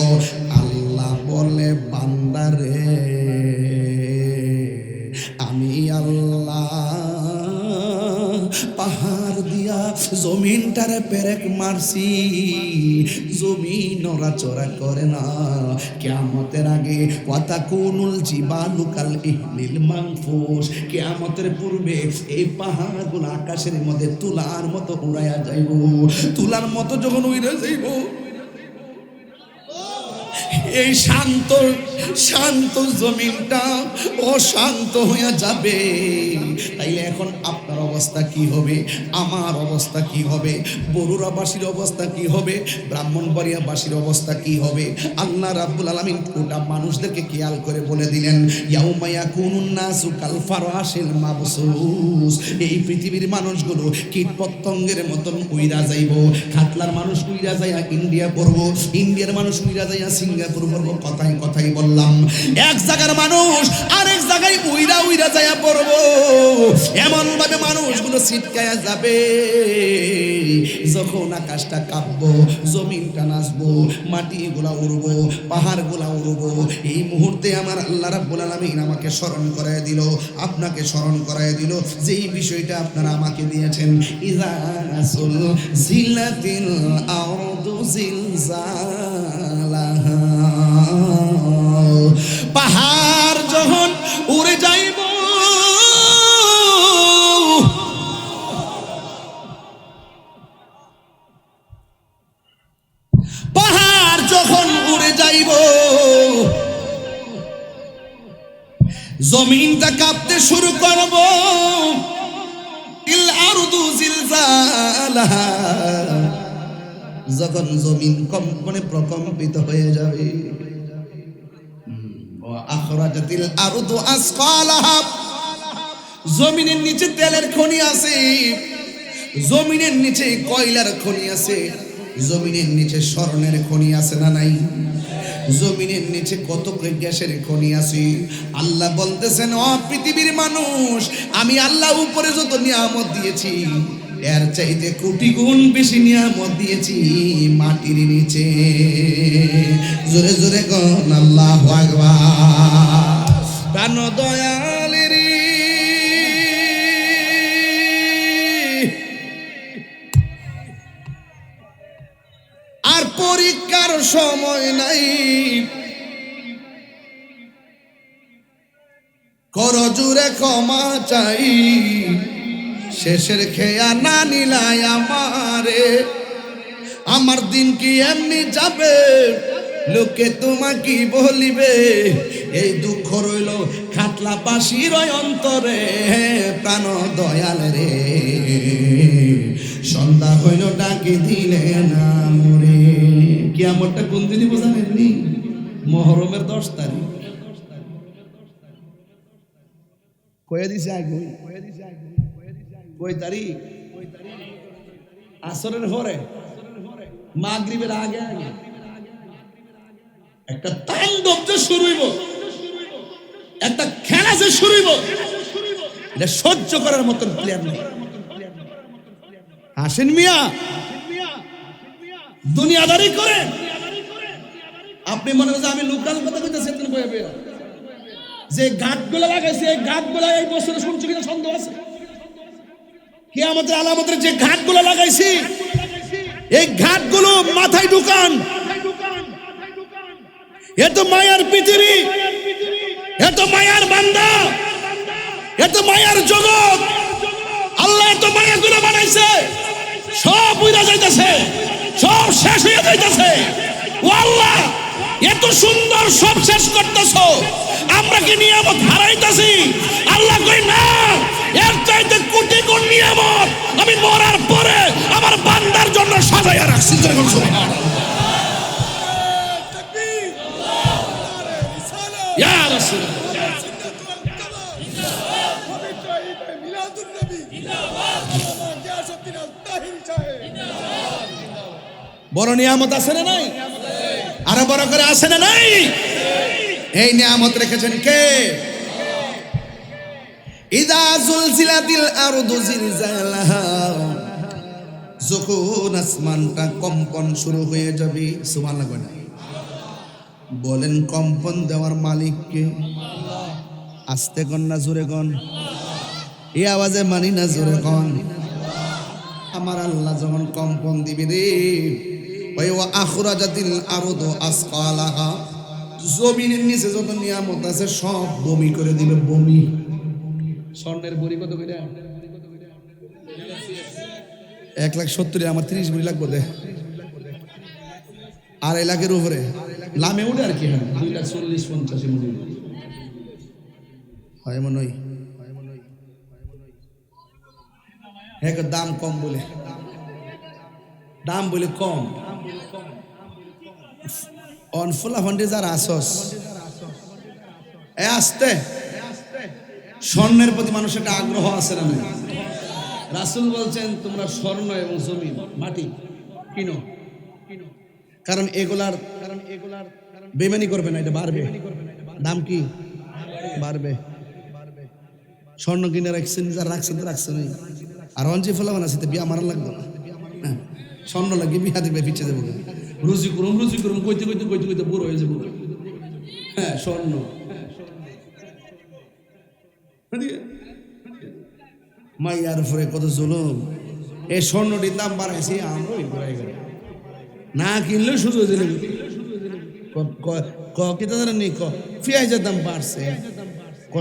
আল্লাহ বলে বান্দারে আমি আল্লাহ পাহাড় দিয়া জমিনটারে পেরেক মারছি, জমিন নড়াচড়া করে না। কিয়ামতের আগে ওয়াতাকুনুল জিবালু কাল ইহলিল মানফুস, কিয়ামতের পূর্বে এই পাহাড়গুলো আকাশের মধ্যে তুলার মতো উড়াইয়া যাইব। তুলার মতো যখন উড়ে যাইব এই শান্ত শান্ত জমিনটা অশান্ত হয়ে যাবে। তাইলে এখন আপনার অবস্থা কি হবে, আমার অবস্থা কি হবে, বরুড়াবাসীর অবস্থা কি হবে, ব্রাহ্মণবাড়িয়াবাসীর অবস্থা কি হবে? আল্লাহ রাব্বুল আলামিন গোটা মানুষদেরকে খেয়াল করে বলে দিলেন, ইয়াউমা ইয়াকুনুন নাসু কাল ফারাশিল মাবসুস। এই পৃথিবীর মানুষগুলো কীট পতঙ্গের মতন উইরা যাইব। খাতলার মানুষ উইরা যাইয়া ইন্ডিয়া পড়বো, ইন্ডিয়ার মানুষ উইরা যাইয়া সিঙ্গাপুর পড়বো। কথাই কথাই বললাম, এক জায়গার মানুষ আরেক জায়গায় উইরা উইরা যাইয়া পড়বো। এমন ভাবে মানুষগুলো ছিটকায়া যাবে, যখন আকাশটা কাঁপবো, জমিনটা নাচবো, মাটিগুলা উড়বো, পাহাড়গুলা উড়বো। এই মুহূর্তে আমার আল্লাহ রাব্বুল আলামিন আমাকে স্মরণ করায় দিল, আপনাকে স্মরণ করায় দিল যেই বিষয়টা আপনারা আমাকে দিয়েছেন। ইযা জিলাতিল আরদু জিলজালাহা, পাহাড় যখন উড়ে যাইব, পাহাড় যখন উড়ে যাইব, জমিনটা কাঁপতে শুরু করব। ইল আরদু জিলজালাহা, যখন জমিন কম্পনে প্রকম্পিত হয়ে যাবে। ওয়া আখরাজাতিল আরদু আসকালাহা, জমিনের নিচে তেলের খনি আছে, জমিনের নিচে কয়লার খনি আছে, জমিনের নিচে স্বর্ণের খনি আছে না নাই? জমিনের নিচে কত গ্যাসের খনি আছে। আল্লাহ বলতেছেন, ও পৃথিবীর মানুষ, আমি আল্লাহ উপরে যত নিয়ামত দিয়েছি এর চাইতে কোটি গুণ বেশি নিয়ামত দিয়েছি মাটির নিচে। জোরে জোরে কোন আল্লাহু আকবার। প্রাণ দয়ালের আর পরীক্ষার সময় নাই, করজুরে ক্ষমা চাই, শেষের খেয়া না নিলাই আমারে। আমার দিন কি এমনি যাবে, লোকে তোমাকে বলিবে, এই দুঃখ রইল খাতলাবাসীর অন্তরে। প্রাণ দয়াল রে, সন্ধ্যা হইল ডাকি দিলে না মরে। কিয়ামতটা কোন দিনই বোঝানেননি? মুহররমের 10 তারিখ। কয়ে দিছে আগে, কয় তারিখ? আসরের পরে, মাগরিবের আগে আগে একটা তাণ্ডব যে শুরু হইব, একটা খেলা যে শুরু হইব, এটা সহ্য করার মতন প্লেয়ার নেই। আসেন মিয়া, দুনিয়াদারি করে আপনি মনে করেন আমি লোকাল কথা কইতেছি, যে ঘাটগুলো লাগাইছে এই ঘাটগুলো এই বছরে শুনছি কিনা সন্দেহ আছে। কিয়ামতের আলামতের যে ঘাটগুলো লাগাইছি, এই ঘাটগুলো মাথায় ঢুকান। এত মায়ার পৃথিবী, এত মায়ার বান্দা, এত মায়ার জগৎ, আল্লাহ এত মায়াগুলো বানাইছে, সব উইরা যাইতেছে, সব শেষ হয়ে যাইতেছে। ও আল্লাহ, এত সুন্দর সব শেষ করতেছো, আমরা কি নিয়ামত হারাইতেছি? আল্লাহ কই না, এর চাইতে কোটি গুণ নিয়ামত আমি মরার পরে আমার বান্দার জন্য সাজাইয়া রাখছি। ইয়া রাসূলুল্লাহ, বড় নিয়ামত আছে না নাই? আরো বড় করে আছে না নাই? এই নিয়ামত রেখেছেন কে? ইযা যুলজিলাতিল আরদু জিলজালাহা, যখন আসমানটা কম্পন শুরু হয়ে যাবে। সুবহানাল্লাহ বলেন, বলেন কম্পন দেওয়ার মালিক কে? আস্তে কোন না জোরে কোন? এই আওয়াজে মানি না জোরে কোন? আমার আল্লাহ যখন কম্পন দিবে রে, ওয়া আখরাজাতিল আরদু আসকালাহা, জমিনের নিচে যত নিয়ামত আছে সব বমি করে দিবে। বমি। স্বর্ণের বড়ি কত করে? 1,70,000। আমার 30 বড়ি লাগবে দে। 2.5 লাখের উপরে লামে উঠে আর কি হয় 2,40,50 মনে হয় মনে হয় হ্যাঁ দাম কম বলে কম অনফুলা ফন্ডে যারা আসস আসতে স্বর্ণের প্রতি মানুষের একটা আগ্রহ আছে না রাসূল বলছেন তোমরা স্বর্ণ এবং জমি মাটি কিনো কারণ এগুলার বেমানি করবে না এটা বাড়বে দাম কি বাড়বে স্বর্ণ কিনে রাখছেন যারা রাখছেন তো রাখছেন আর অঞ্চি ফলাবান আছে বিয়া মারা লাগবে না স্বর্ণ লাগে বিয়া দিবে পিছিয়ে যাবো রুজি করুম কইতে বুড়ো হয়ে যাবো হ্যাঁ স্বর্ণ মাইয়ার উপরে কত জুলুম এই স্বর্ণটির দাম বাড়াইছি আমরাই ঘুরাই গেল না কিনলেও সুযোগ দিলে পেঁয়াজের দাম বাড়ছে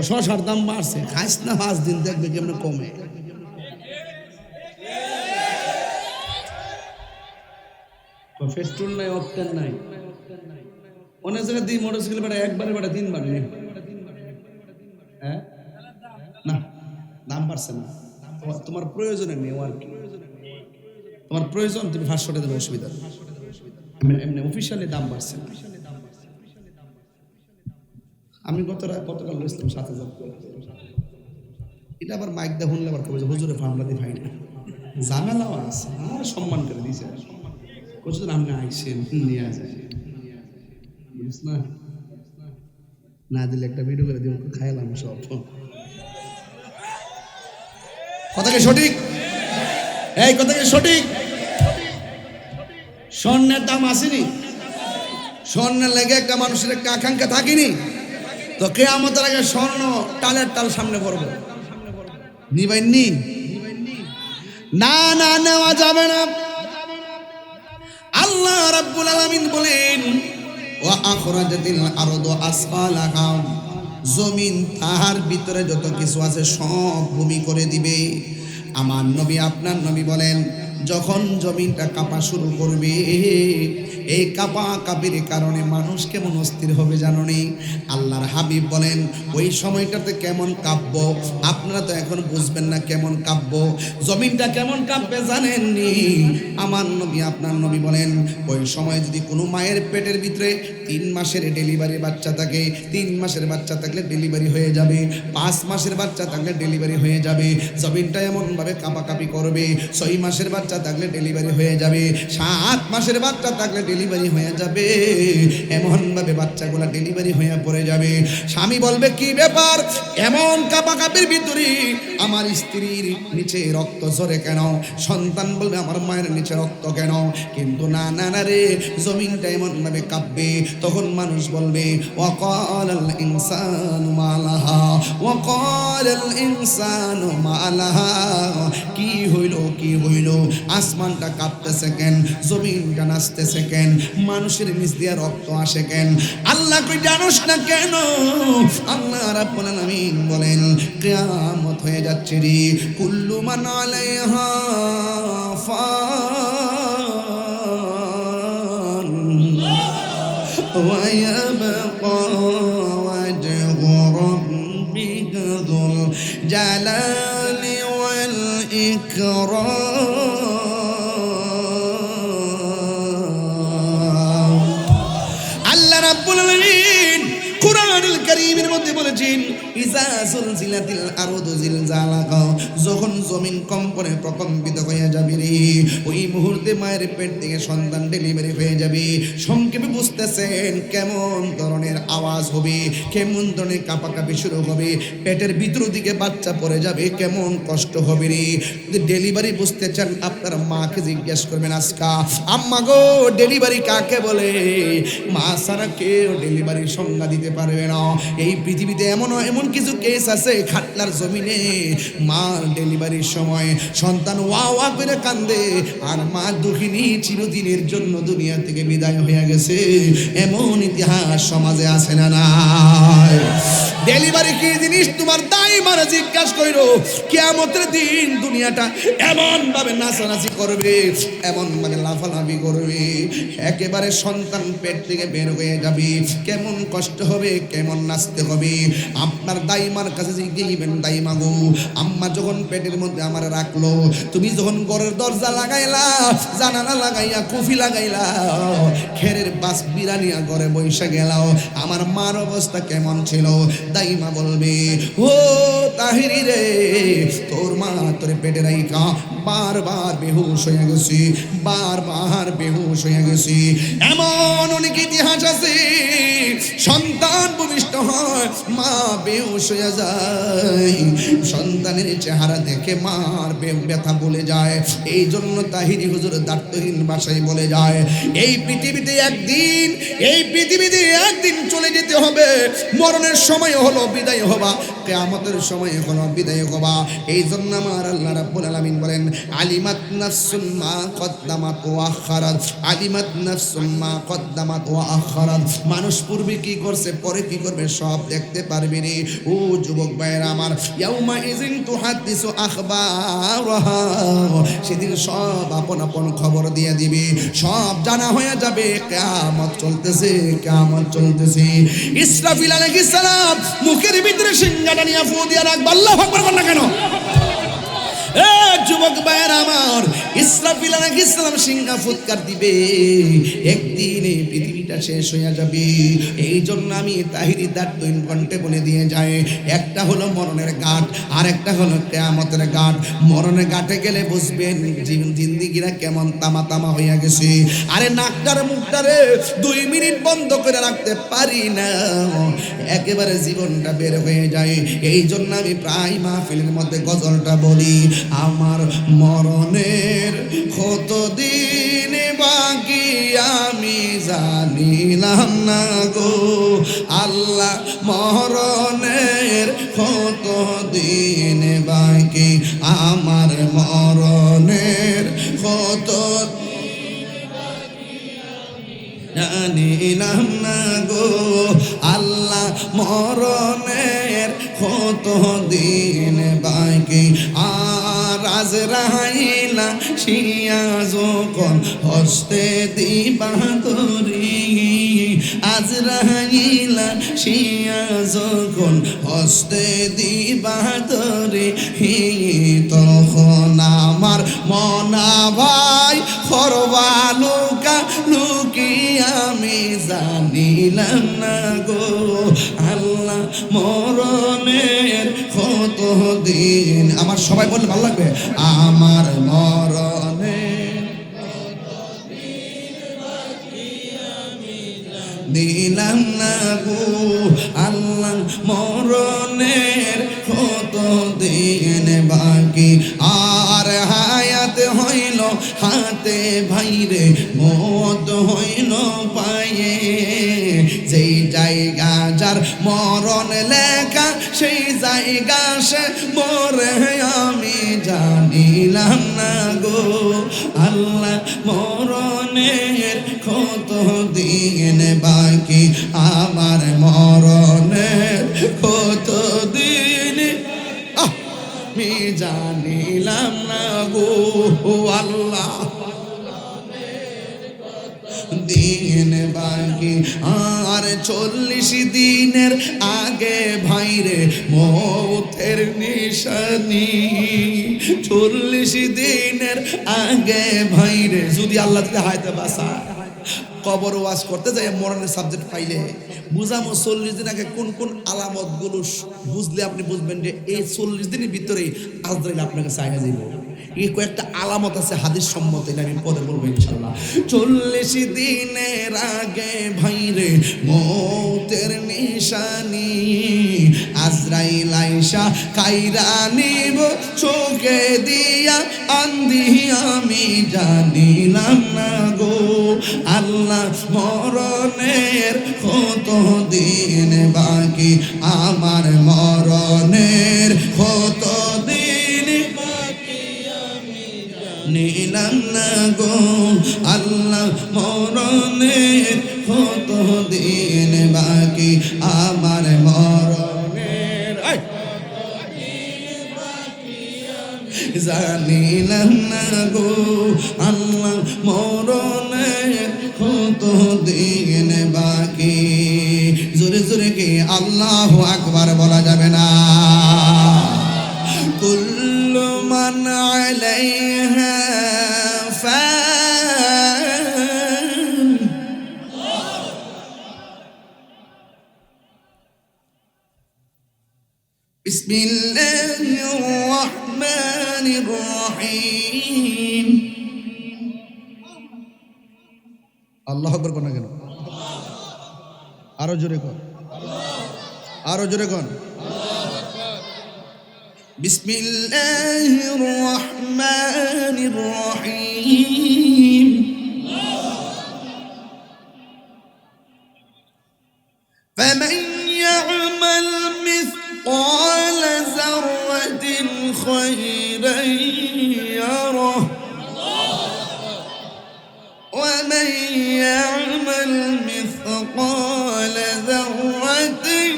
শসার দাম বাড়ছে খাইস না 5 দিন দেখবে কেমন কমে ফেস্টুন নাই অক্টেন নাই অনেক জায়গায় দিই মোটরসাইকেল ভাড়া একবারে ভাড়া 3 বার নেই হ্যাঁ না দাম বাড়ছে না তোমার প্রয়োজনে নেই আর কি তোমার প্রয়োজন তুমি 500 টাকা দেবে অসুবিধা এমনি অফিসিয়ালি দাম বাড়ছে না আমি গতকাল লইছিলাম 7,000 এটা আবার মাইক দা শুনলে আবার কবে হুজুরে ফার্মলা দিয়ে ভাই না জামেলাও আছে আমার সম্মান করে দিয়েছে কোথাও আপনি আইসেন নিয়ে যায় বুঝিস না দিলে একটা ভিডিও করে দিব খাইলাম সব কথা কি সঠিক এই কথা কি সঠিক স্বর্ণের দাম আসেনি স্বর্ণের লেগে একটা মানুষের একটা আকাঙ্ক্ষা থাকিনি তো কিয়ামতের আগে স্বর্ণ টালের টাল সামনে পড়বে নিবেননি না নেওয়া যাবে না আল্লাহ রাব্বুল আলামিন বলেন ওয়া আখরাজাতিল আরদু আসফালাহা জমিন তাহার ভিতরে যত কিছু আছে সব ভূমি করে দিবে আমার নবী আপনার নবী বলেন যখন জমিনটা কাঁপা শুরু করবে এই কাঁপা কাঁপির কারণে মানুষ কেমন অস্থির হবে জানো নি আল্লাহর হাবিব বলেন ওই সময়টাতে কেমন কাঁপবো আপনারা তো এখন বুঝবেন না কেমন কাঁপবো জমিনটা কেমন কাঁপবে জানেননি আমার নবী আপনার নবী বলেন ওই সময় যদি কোনো মায়ের পেটের ভিতরে 3 মাসের ডেলিভারি বাচ্চা থাকে 3 মাসের বাচ্চা থাকলে ডেলিভারি হয়ে যাবে 5 মাসের বাচ্চা থাকলে ডেলিভারি হয়ে যাবে জমিনটা এমনভাবে কাঁপাকাঁপি করবে 6 মাসের বাচ্চা থাকলে ডেলিভারি হয়ে যাবে 7 মাসের বাচ্চা থাকলে ডেলিভারি হয়ে যাবে এমনভাবে বাচ্চাগুলো ডেলিভারি হয়ে পড়ে যাবে স্বামী বলবে কি ব্যাপার এমন কাঁপাকাঁপির ভিতরে আমার স্ত্রীর নিচে রক্ত ঝরে কেন সন্তান বলবে আমার মায়ের নিচে রক্ত কেন কিন্তু না রে জমিনটা এমনভাবে কাঁপবে তখন মানুষ বলবে ওয়াকালাল ইনসানু মালাহা ওয়াকালাল ইনসানু মালাহা কি হইল আসমানটা কাঁপতেছে কেন জমিনটা নাচতেছে কেন মানুষের নিচ দিয়ে রক্ত আসে কেন আল্লাহ কই জানোস না কেন আল্লাহ রাব্বুল আলামিন বলেন কিয়ামত হয়ে যাচ্ছে রে কুল্লু মান আলাইহা ফান ওয়া ইয়াবকা ওয়াজহু রাব্বিকা যুল জালালি ওয়াল ইকরাম আল্লাহ রাব্বুল আলামিন কুরআনুল কারীমের মধ্যে বলেছেন ইজা সুলজিলাতিল আরদু জিলজালাহা যখন জমিন কম্পনে প্রকম্পিত হয়ে যাবে রে ওই মুহূর্তে মায়ের পেট থেকে সন্তান ডেলিভারি হয়ে যাবে সংক্ষেপে বুঝতেছেন কেমন ধরনের আওয়াজ হবে কেমন ধরনের কাঁপাকাঁপি শুরু হবে পেটের ভিতর দিকে বাচ্চা পড়ে যাবে কেমন কষ্ট হবে রে যদি ডেলিভারি বুঝতে চান আপনার মাকে জিজ্ঞেস করবেন আজকা আম্মা গো ডেলিভারি কাকে বলে মা ছাড়া কেউ ডেলিভারির সংজ্ঞা দিতে পারবে না এই পৃথিবীতে এমন কিছু কেস আছে খাটলার জমিনে মার ডেলিভারির সময় সন্তান ওয়া ওয়া করে কান্দে আর মা দুঃখিনী চিরদিনের জন্য দুনিয়া থেকে বিদায় হয়ে গেছে এমন ইতিহাস সমাজে আছে না নাই ডেলিভারি কি জিনিস তোমার দাইমার জিজ্ঞাসা কইরো। কিয়ামতের দিন দুনিয়াটা এমন ভাবে নাচানাচি করবে, এমন মানে লাফালাফি করবে, একেবারে সন্তান পেট থেকে বের হয়ে যাবে, কেমন কষ্ট হবে, কেমন নাচতে হবে। আপনার দাইমার কাছে জিজ্ঞেসবেন, দাইমা গো, আম্মা যখন পেটের মধ্যে আমার রাখলো, তুমি যখন ঘরের দরজা লাগাইলা, জানালা লাগাইয়া, কফি লাগাইলা, খেরের বাস বিরানিয়া ঘরে বৈশা গেলাও, আমার মার অবস্থা কেমন ছিল? দাইমা বলবে, ও তাহিরি রে, তোর মা তোর পেটে রাইখা বারবার বেহুশ হয়ে গেছি, বারবার বেহুশ হয়ে গেছি। এমন অনেক ইতিহাস আছে, সন্তান ভূমিষ্ঠ হয়, মা বেহুশ হয়ে যায়, সন্তানের চেহারা দেখে মার ব্যথা বলে যায়। এই জন্য তাহিরি হুজুর দার্থহীন ভাষায় বলে যায়, এই পৃথিবীতে একদিন, এই পৃথিবীতে একদিন চলে যেতে হবে। মরণের সময় হলো বিদায় হবা, কিয়ামতের সময় হলো বিদায় হবা। এই জন্য আমার আল্লাহ রাব্বুল আলামিন বলেন, আলিমাত নাফসুম মা কদ্দামাত ওয়া আখারাত, আলিমাত নাফসুম মা কদ্দামাত ওয়া আখারাত। মানুষ পূর্বে কি করছে, পরে কি করবে, সব দেখতে পারবি রে। ও যুবক ভাইরা আমার, ইয়াউমা ইযিন তুহাদ্দিসু আখবারাহা, সেদিন সব আপন আপন খবর দিয়ে দিবে, সব জানা হয়ে যাবে। কিয়ামত চলতেছে, কিয়ামত চলতেছে। ইসরাফিল আলাইহিস সালাম মুখের ভিতরে সিংহাটা নিয়ে ফু দিয়ে রাখবে। আল্লাহু আকবার বল না কেন? যুবক ভাইয়ের আমার, ইসরাফিল আলাইহিস সালাম সিংহা ফুৎকার দিবে, একদিন এই পৃথিবীটা শেষ হয়ে যাবে। এই জন্য আমি তাহিরি দাঁড় ঘন্টে বলে দিয়ে যায়, একটা হলো মরণের ঘাট, আর একটা হলো কিয়ামতের ঘাট। মরণের ঘাটে গেলে বুঝবেন জিন্দিগিরা কেমন তামা তামা হইয়া গেছে। আরে নাকটার মুখটারে 2 মিনিট বন্ধ করে রাখতে পারি না, একেবারে জীবনটা বের হয়ে যায়। এই জন্য আমি প্রায় মাহফিলের মধ্যে গজলটা বলি, আমার মরণের কতদিন বাকি আমি জানিলাম না গো আল্লাহ, মরণের কতদিন বাকি, আমার মরণের কত জানিলাম না গো আল্লাহ, মরণের কতদিন বাকি। আর আজরাইলা শিয়া যখন হস্তে দিবা ধরি, আজরাইলা শিয়া যখন হস্তে দিবা ধরি, তখন আমার মনা ভাই করবা লুকা লুকি আমি জানিলাম না গো আল্লাহ, মরণের কতদিন। আমার সবাই বললে ভালো লাগবে, আমার মরণের দিলাম না গো আল্লাহ, মরণের কতদিন বাকি। আর হায়াত হইল হাতে ভাইরে, মত হইল পায়ে, যেই জায়গা যার মরণ লেখা, সেই জায়গা সে মরে আমি জানিলাম না গো আল্লাহ, মরণের কতদিন বাকি, আমার মরণের কতদিন আমি জানিলাম না গো আল্লাহ, দিন বাকি। আর 40 দিনের আগে ভাইরে মৌতের নিশানি, 40 দিনের আগে ভাইরে, যদি আল্লাহ যদি হায়াতে বাঁচায়, কবর ওয়াজ করতে যাই মরণের সাবজেক্ট পাইলে বুঝামো 40 দিন আগে কোন কোন আলামত গুলো বুঝলে আপনি বুঝবেন যে এই 40 দিনের ভিতরে আজরাইল আপনাকে চাইয়া যাইব। এই কয়েকটা আলামত আছে হাদিস সম্মত, এটা আমি পরে বলবো ইনশাআল্লাহ। 40 দিনের আগে ভাইরে মৌতের নিশানি, আজরাইল আইসা কাইরা নিব চোখে দিয়া আন্ধি আমি জানিলাম না গো আল্লাহ, মরণের কতদিন বাকি, আমার মরণের কতদিন বাকি আমি জানিলাম না গো আল্লাহ, মরণের কতদিন বাকি, আমার মরণের জানিলাম না গো আল্লাহ মরণের কত দিন বাকি। জোরে জোরে কি আল্লাহু আকবার বলা যাবে না? কুল্লু মান আলাইহা ফান। বিসমিল্লাহির রহমানির রহিম। আল্লাহু আকবার কোন কেন? আরো জোরে কোন, আরো জোরে কোন। বিসমিল্লাহির রহমানির রহিম। ফামান ইয়া'মাল মিসকাল যাররাতিন খায়রান ইয়ারাহ ওয়া মান ইয়া'মাল মিসকাল যাররাতিন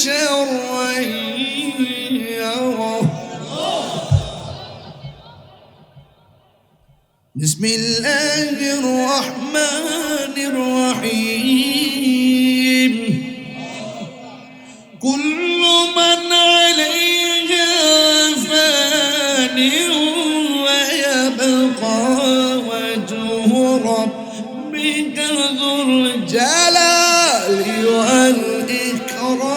শাররান ইয়ারাহ। বিসমিল্লাহির রহমানির রহিম। কুল্লু মান আলাইহা ফানিন ওয়া ইয়াবকা ওয়াজহু রাব্বিকা যুল জালালি ওয়াল ইকরাম।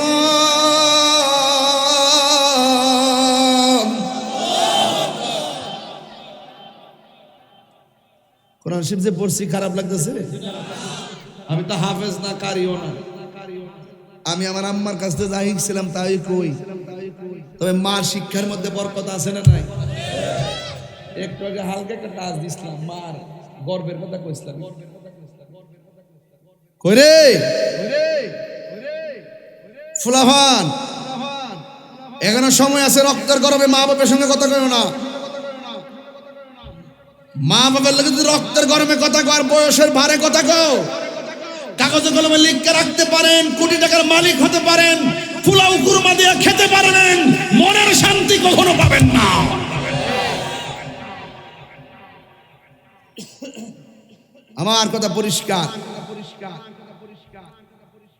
কোরআন শরীফ যে পড়ছি খারাপ লাগতেছে? আমি তো হাফেজ না, কারিও না। আমি আমার আম্মার কাছ থেকে যা শিখছিলাম তাই কই। তবে মার শিক্ষার মধ্যে বরকত আছে না নাই? একটু আগে হালকা একটা টাচ দিছিলাম, মার গর্বের কথা কইছিলাম। কই রে ফুলাফান, এখনো সময় আছে। রক্তের গর্বে মা বাপের সঙ্গে কথা কইও না। মা বাবার লাগে যদি রক্তের গরমে কথা কও আর বয়সের ভারে কথা কও, কাগজে কলমে লিখে রাখতে পারেন, কোটি টাকার মালিক হতে পারেন, পোলাও কুরমা দিয়ে খেতে পারেন, মনের শান্তি কখনো পাবেন না। আমার কথা পরিষ্কার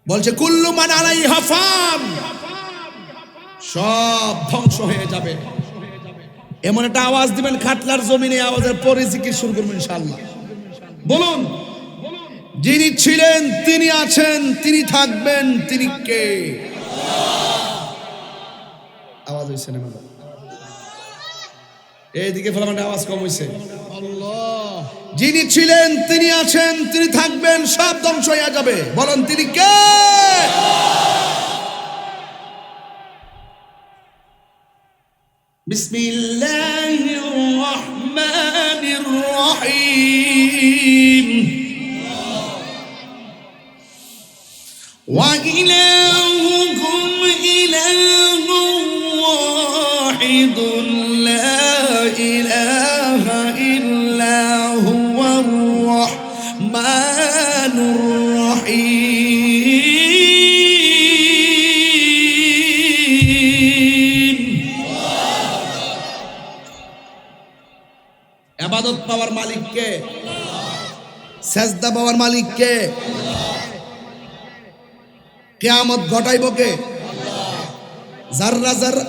বলছে কুল্লু মান আলাইহা ফান, সব ধ্বংস হয়ে যাবে। এমন একটা আওয়াজ দিবেন খাটলার জমিনে, আওয়াজের পরে জিকির শুরু করবেন ইনশাআল্লাহ। বলুন, যিনি ছিলেন, তিনি আছেন, তিনি থাকবেন, তিনি কে? আওয়াজ হইছে না? এইদিকে ফলাফান্ডে আওয়াজ কম হইছে। যিনি ছিলেন, তিনি আছেন, তিনি থাকবেন, সব ধ্বংস হয়ে যাবে। বলুন তিনি কে? বিসমিল্লাহির রহমানির রহিম। ওয়া ইলাহুকুম ইলাহুন ওয়াহিদুন লা ইলাহা ইল্লা হুয়ার রহমানুর রহিম। ইবাদত পাওয়ার মালিক কে? সেজদা পাওয়ার মালিক কে? কিয়ামত ঘটাইব কে? জাররা জাররা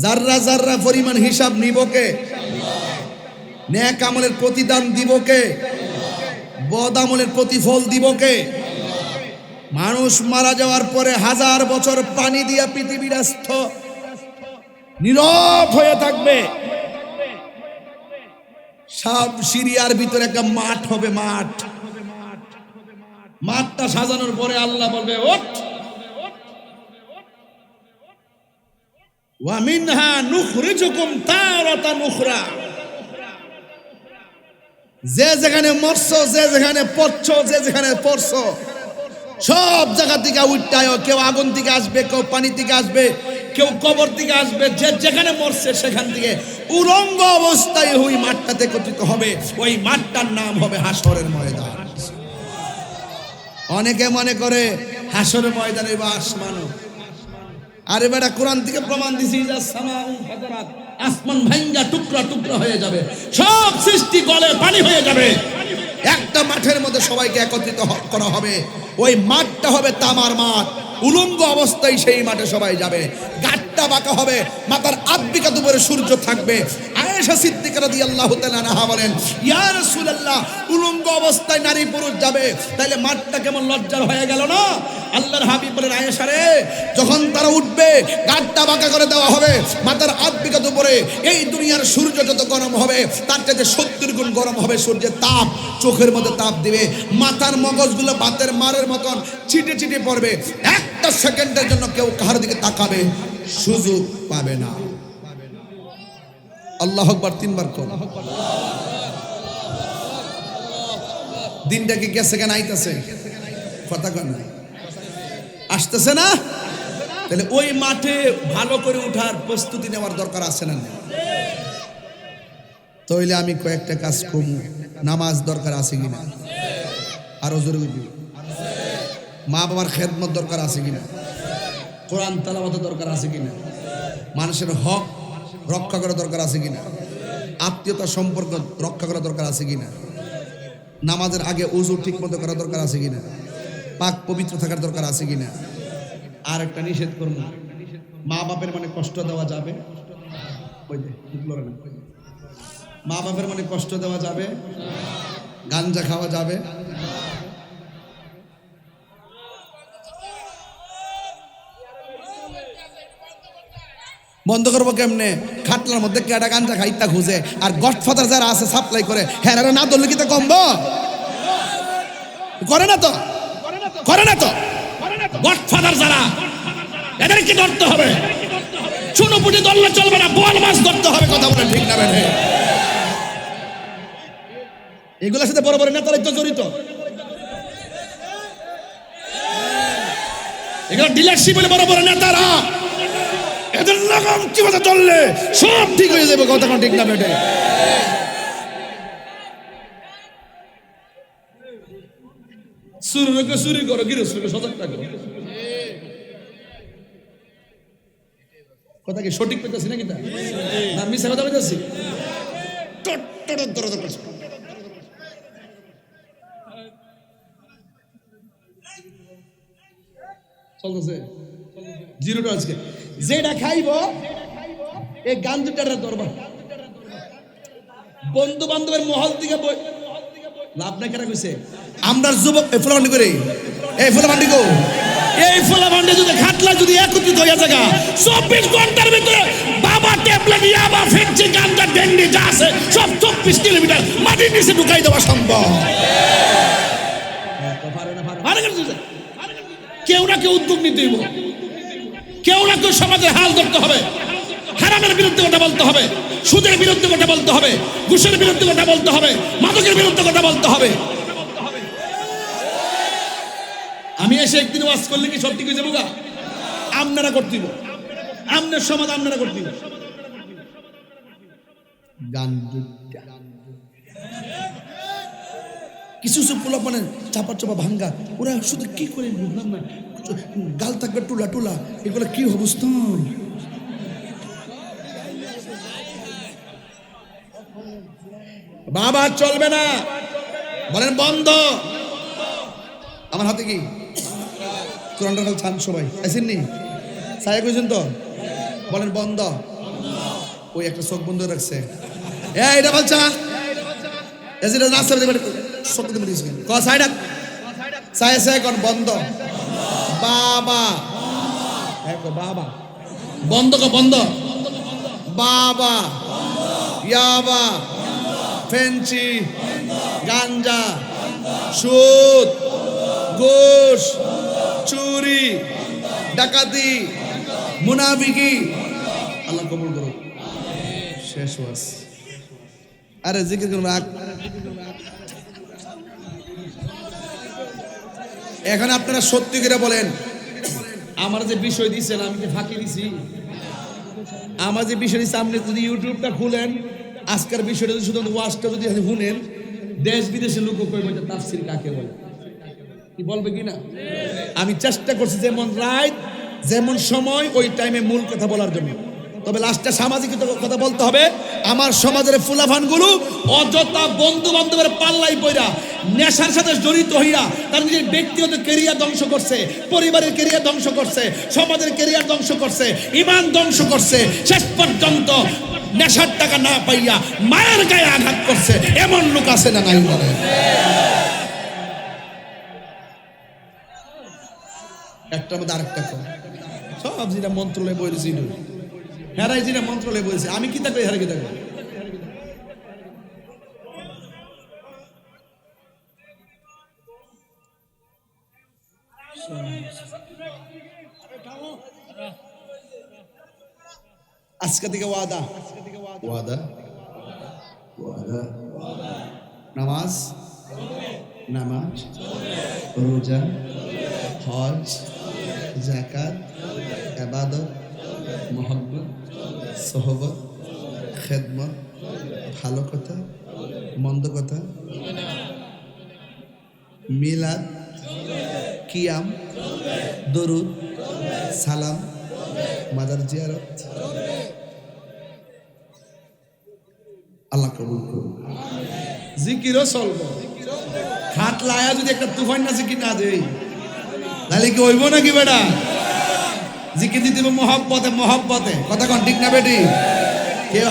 জাররা জাররা পরিমাণ হিসাব নিব কে? নেক আমলের প্রতিদান দিব কে? বদ আমলের প্রতিফল দিব কে? মানুষ মারা যাওয়ার পরে 1000 বছর পানি দিয়া পৃথিবীর স্থ নীরব হয়ে থাকবে। সব সিরিয়ার ভিতরে একটা মাঠ হবে, মাঠ। মাঠটা সাজানোর পরে আল্লাহ বলবে ওঠ, ওয়া মিনহা নুখরিজুকুম তারাতান উখরা। যে যেখানে মরছো, যে যেখানে পড়ছো, যে যেখানে পড়ছো, সব জায়গা থেকে উঠটায়। কেউ আগুন থেকে আসবে, কেউ পানি থেকে আসবে, কেউ কবর থেকে আসবে। যে যেখানে মরছে সেখান থেকে উলঙ্গ অবস্থায় ওই মাঠটাতে একত্রিত হবে। ওই মাঠটার নাম হবে হাসরের ময়দান। অনেকে মনে করে হাসরের ময়দানে বাস মানো। আরে বেটা কোরআন থেকে প্রমাণ দিছি যে সামাউ ফাতারাত, আসমান ভাঙ্গা টুকরা টুকরা হয়ে যাবে, সব সৃষ্টি গলে পানি হয়ে যাবে। একটা মাঠের মধ্যে সবাইকে একত্রিত করা হবে, ওই মাঠটা হবে তামার মাঠ, উলঙ্গ অবস্থায় সেই মাঠে সবাই যাবে, গাট্টা বাঁকা হবে, মাথার আব্বিকাত উপরে সূর্য থাকবে। আয়েশা সিদ্দিকা রাদিয়াল্লাহু তাআলা আনহা বলেন, ইয়া রাসূলুল্লাহ, উলঙ্গ অবস্থায় নারী পুরুষ যাবে, তাহলে মাঠটা কেমন লজ্জার হয়ে গেল না? আল্লাহর হাবিব বলেন, আয়েশা রে, যখন তারা উঠবে গাট্টা বাঁকা করে দেওয়া হবে, মাথার আব্বিকাত উপরে এই দুনিয়ার সূর্য যত গরম হবে তার চাইতে 70 গুণ গরম হবে সূর্যের তাপ, চোখের মধ্যে তাপ দিবে, মাথার মগজগুলো বাতের মারের মতন ছিটে ছিটে পড়বে, একটা সেকেন্ডের জন্য কেউ কাহার দিকে তাকাবে সুযোগ পাবে না। আল্লাহু আকবার 3 বার কোন। দিনটা কি গেছে কেন আইতাছে? কথা কন না, আসতেছে না? তাহলে ওই মাঠে ভালো করে উঠার প্রস্তুতি নেওয়ার দরকার আছে না? তাইলে আমি কয়েকটা কাজ করব। নামাজ দরকার আছে কিনা? আরো জোরে বলি। মা বাবার খেদমত দরকার আছে কিনা? কোরআন তেলাওয়াত দরকার আছে কিনা? মানুষের হক রক্ষা করা দরকার আছে কিনা? আত্মীয়তা সম্পর্ক রক্ষা করা দরকার আছে কিনা? নামাজের আগে ওযু ঠিক মতো করা দরকার আছে কিনা? পাক পবিত্র থাকার দরকার আছে কিনা? আর একটা নিষেধ করব, মা বাপের মানে কষ্ট দেওয়া যাবে? ওই যে মা বাপের মানে কষ্ট দেওয়া যাবে? গাঞ্জা খাওয়া যাবে? বন্ধ করবো কেমনে? খাটলার মধ্যে কেডা গাঞ্জা খাইতা খুঁজে, আর গডফাদার যারা আছে সাপ্লাই করে, হ্যাঁ না ধরলে কি তা কমবো? করে না তো, করে না তো। গডফাদার যারা, এদেরকে ধরতে হবে। চুনোপুটি ধরলে চলবে না, বোয়াল মাছ ধরতে হবে। কথা বলে ঠিক না বেঠে? এগুলোর সাথে বড় বড় নেতারাই তো জড়িত। এগুলো ডিলারশিপ বলে বড় বড় নেতারা, এদের লাগাম কিভাবে ধরলে সব ঠিক হয়ে যাবে। কথা ঠিক না বেঠে? চুরি করো, গৃহস্থকে সজাগ থাকো। কথা কি সঠিক পেতেছি নাকি? না মিশা কথা পেতেছি? চলতেছে জিরোটা আজকে যেটা খাইব এই গান দুটার দরবার বন্ধু বান্ধবের মহল থেকে লাভ না কেনা কইছে। আমরা যুবক ফুলাবান্ডি করে এই ফুলাবান্ডি গো, এই ফুলাবান্ডি যদি খাটলা যদি একত্রিত হয়ে জায়গা 24 ঘন্টার ভিতরে বাবা ট্যাবলেট ইয়াবা ফেকছে গানটা ডেন্ডি যা আছে সব 24 কিলোমিটার মাটির নিচে ঢুকাই দেওয়া সম্ভব। কেউ না কেউ উদ্যোগ নিতে হইব, কেউ না কেউ সমাজের হাল ধরতে হবে। হারামের বিরুদ্ধে কথা বলতে হবে, সুদের বিরুদ্ধে কথা বলতে হবে, ঘুষের বিরুদ্ধে কথা বলতে হবে, মাদকের বিরুদ্ধে কথা বলতে হবে। আমি এসে একদিন ওয়াজ করলে কি সত্যি কই যাবো গা? আপনারা করতেইব, আপনার সমাজ আপনারা করতেইব। কিছু কিছু পোলা মানে চাপা চাপা ভাঙ্গা, ওরা শুধু কি করে বুঝলাম না, গাল থাকবে টুলা টুলা, এগুলো কি অবস্থা? বাবা চলবে না, বলেন বন্ধ। আমার হাতে কি কোরআনটা খাল ছান, সবাই আসেননি সাহেব কইছেন তো, বলেন বন্ধ। ওই একটা চোখ বন্ধ রাখছে, এটা বলছা বন্ধ। বাবা বাবা বন্ধ বন্ধ, বাবা ইয়াবা ফেন্সি গাঞ্জা সুদ ঘুষ চুরি ডাকাতি মুনাফিকি আল্লাহ কবুল করুক। শেষ ওয়াজ। আরে জিকির করুন। এখন আপনারা সত্যি করে বলেন, আমার যে বিষয় দিচ্ছেন আমি কি ফাঁকি দিছি? আমার যে বিষয় দিচ্ছে, আপনি যদি ইউটিউবটা খুলেন আজকের বিষয়টা যদি শুধু ওয়াজটা যদি শুনেন, দেশ বিদেশের লোক কইবে যে তাফসীর কাকে বলে, কি বলবে কিনা? আমি চেষ্টা করছি যেমন রাত যেমন সময় ওই টাইমে মূল কথা বলার জন্য। তবে লাস্টে সামাজিক কথা বলতে হবে। আমার সমাজের ফুলাফানগুলো অযথা বন্ধু বান্ধবের পাল্লাই পইরা নেশার সাথে জড়িত হইয়া তার নিজের ব্যক্তিগত ক্যারিয়ার ধ্বংস করছে, পরিবারের ক্যারিয়ার ধ্বংস করছে, সমাজের ক্যারিয়ার ধ্বংস করছে, ঈমান ধ্বংস করছে, শেষ পর্যন্ত নেশার টাকা না পাইয়া মায়ের গায়ে আঘাত করছে। এমন লোক আছে না নাই বলে? একটার মধ্যে আরেকটা কম। সব যেটা মন্ত্রণালয়ে বলেছিল, হেরাই যেটা মন্ত্রণালয়ে বলেছে, আমি কি থাকবে হেরা কি থাকবে? আজকে থেকে ওয়াদা, ওয়াদা, ওয়াদা, নামাজ, নামাজ, রোজা, হজ, যাকাত, ইবাদত, মোহাব্বত, সোহবত, খেদমত, ভালো কথা, মন্দ কথা, মিলাদ, কিয়াম, দরুদ, সালাম, মাজার জিয়ারত, আল্লাহ কবুল করুন। জিকিরও চলবো। খাট লায়া যদি একটা তুফান না জিকির না দেই তাহলে কি হইব নাকি বেটা? জিকির দিতে হবে মহব্বতে, মহব্বতে। কথা কোন ঠিক না বেটি? কেউ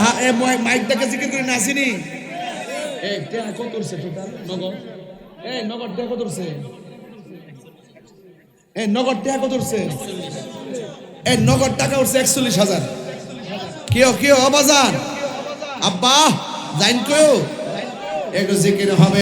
মাইকটাকে জিকির করে নাসিনি। এই টাকা কত উঠছে টোটাল নগদ? এই নগদ টাকা কত উঠছে? এই নগদ টাকা কত উঠছে? এই নগদ টাকা উঠছে 41,000। কেউ কেউ অবাজান আব্বা জাইন কেউ একটু জিকির হবে।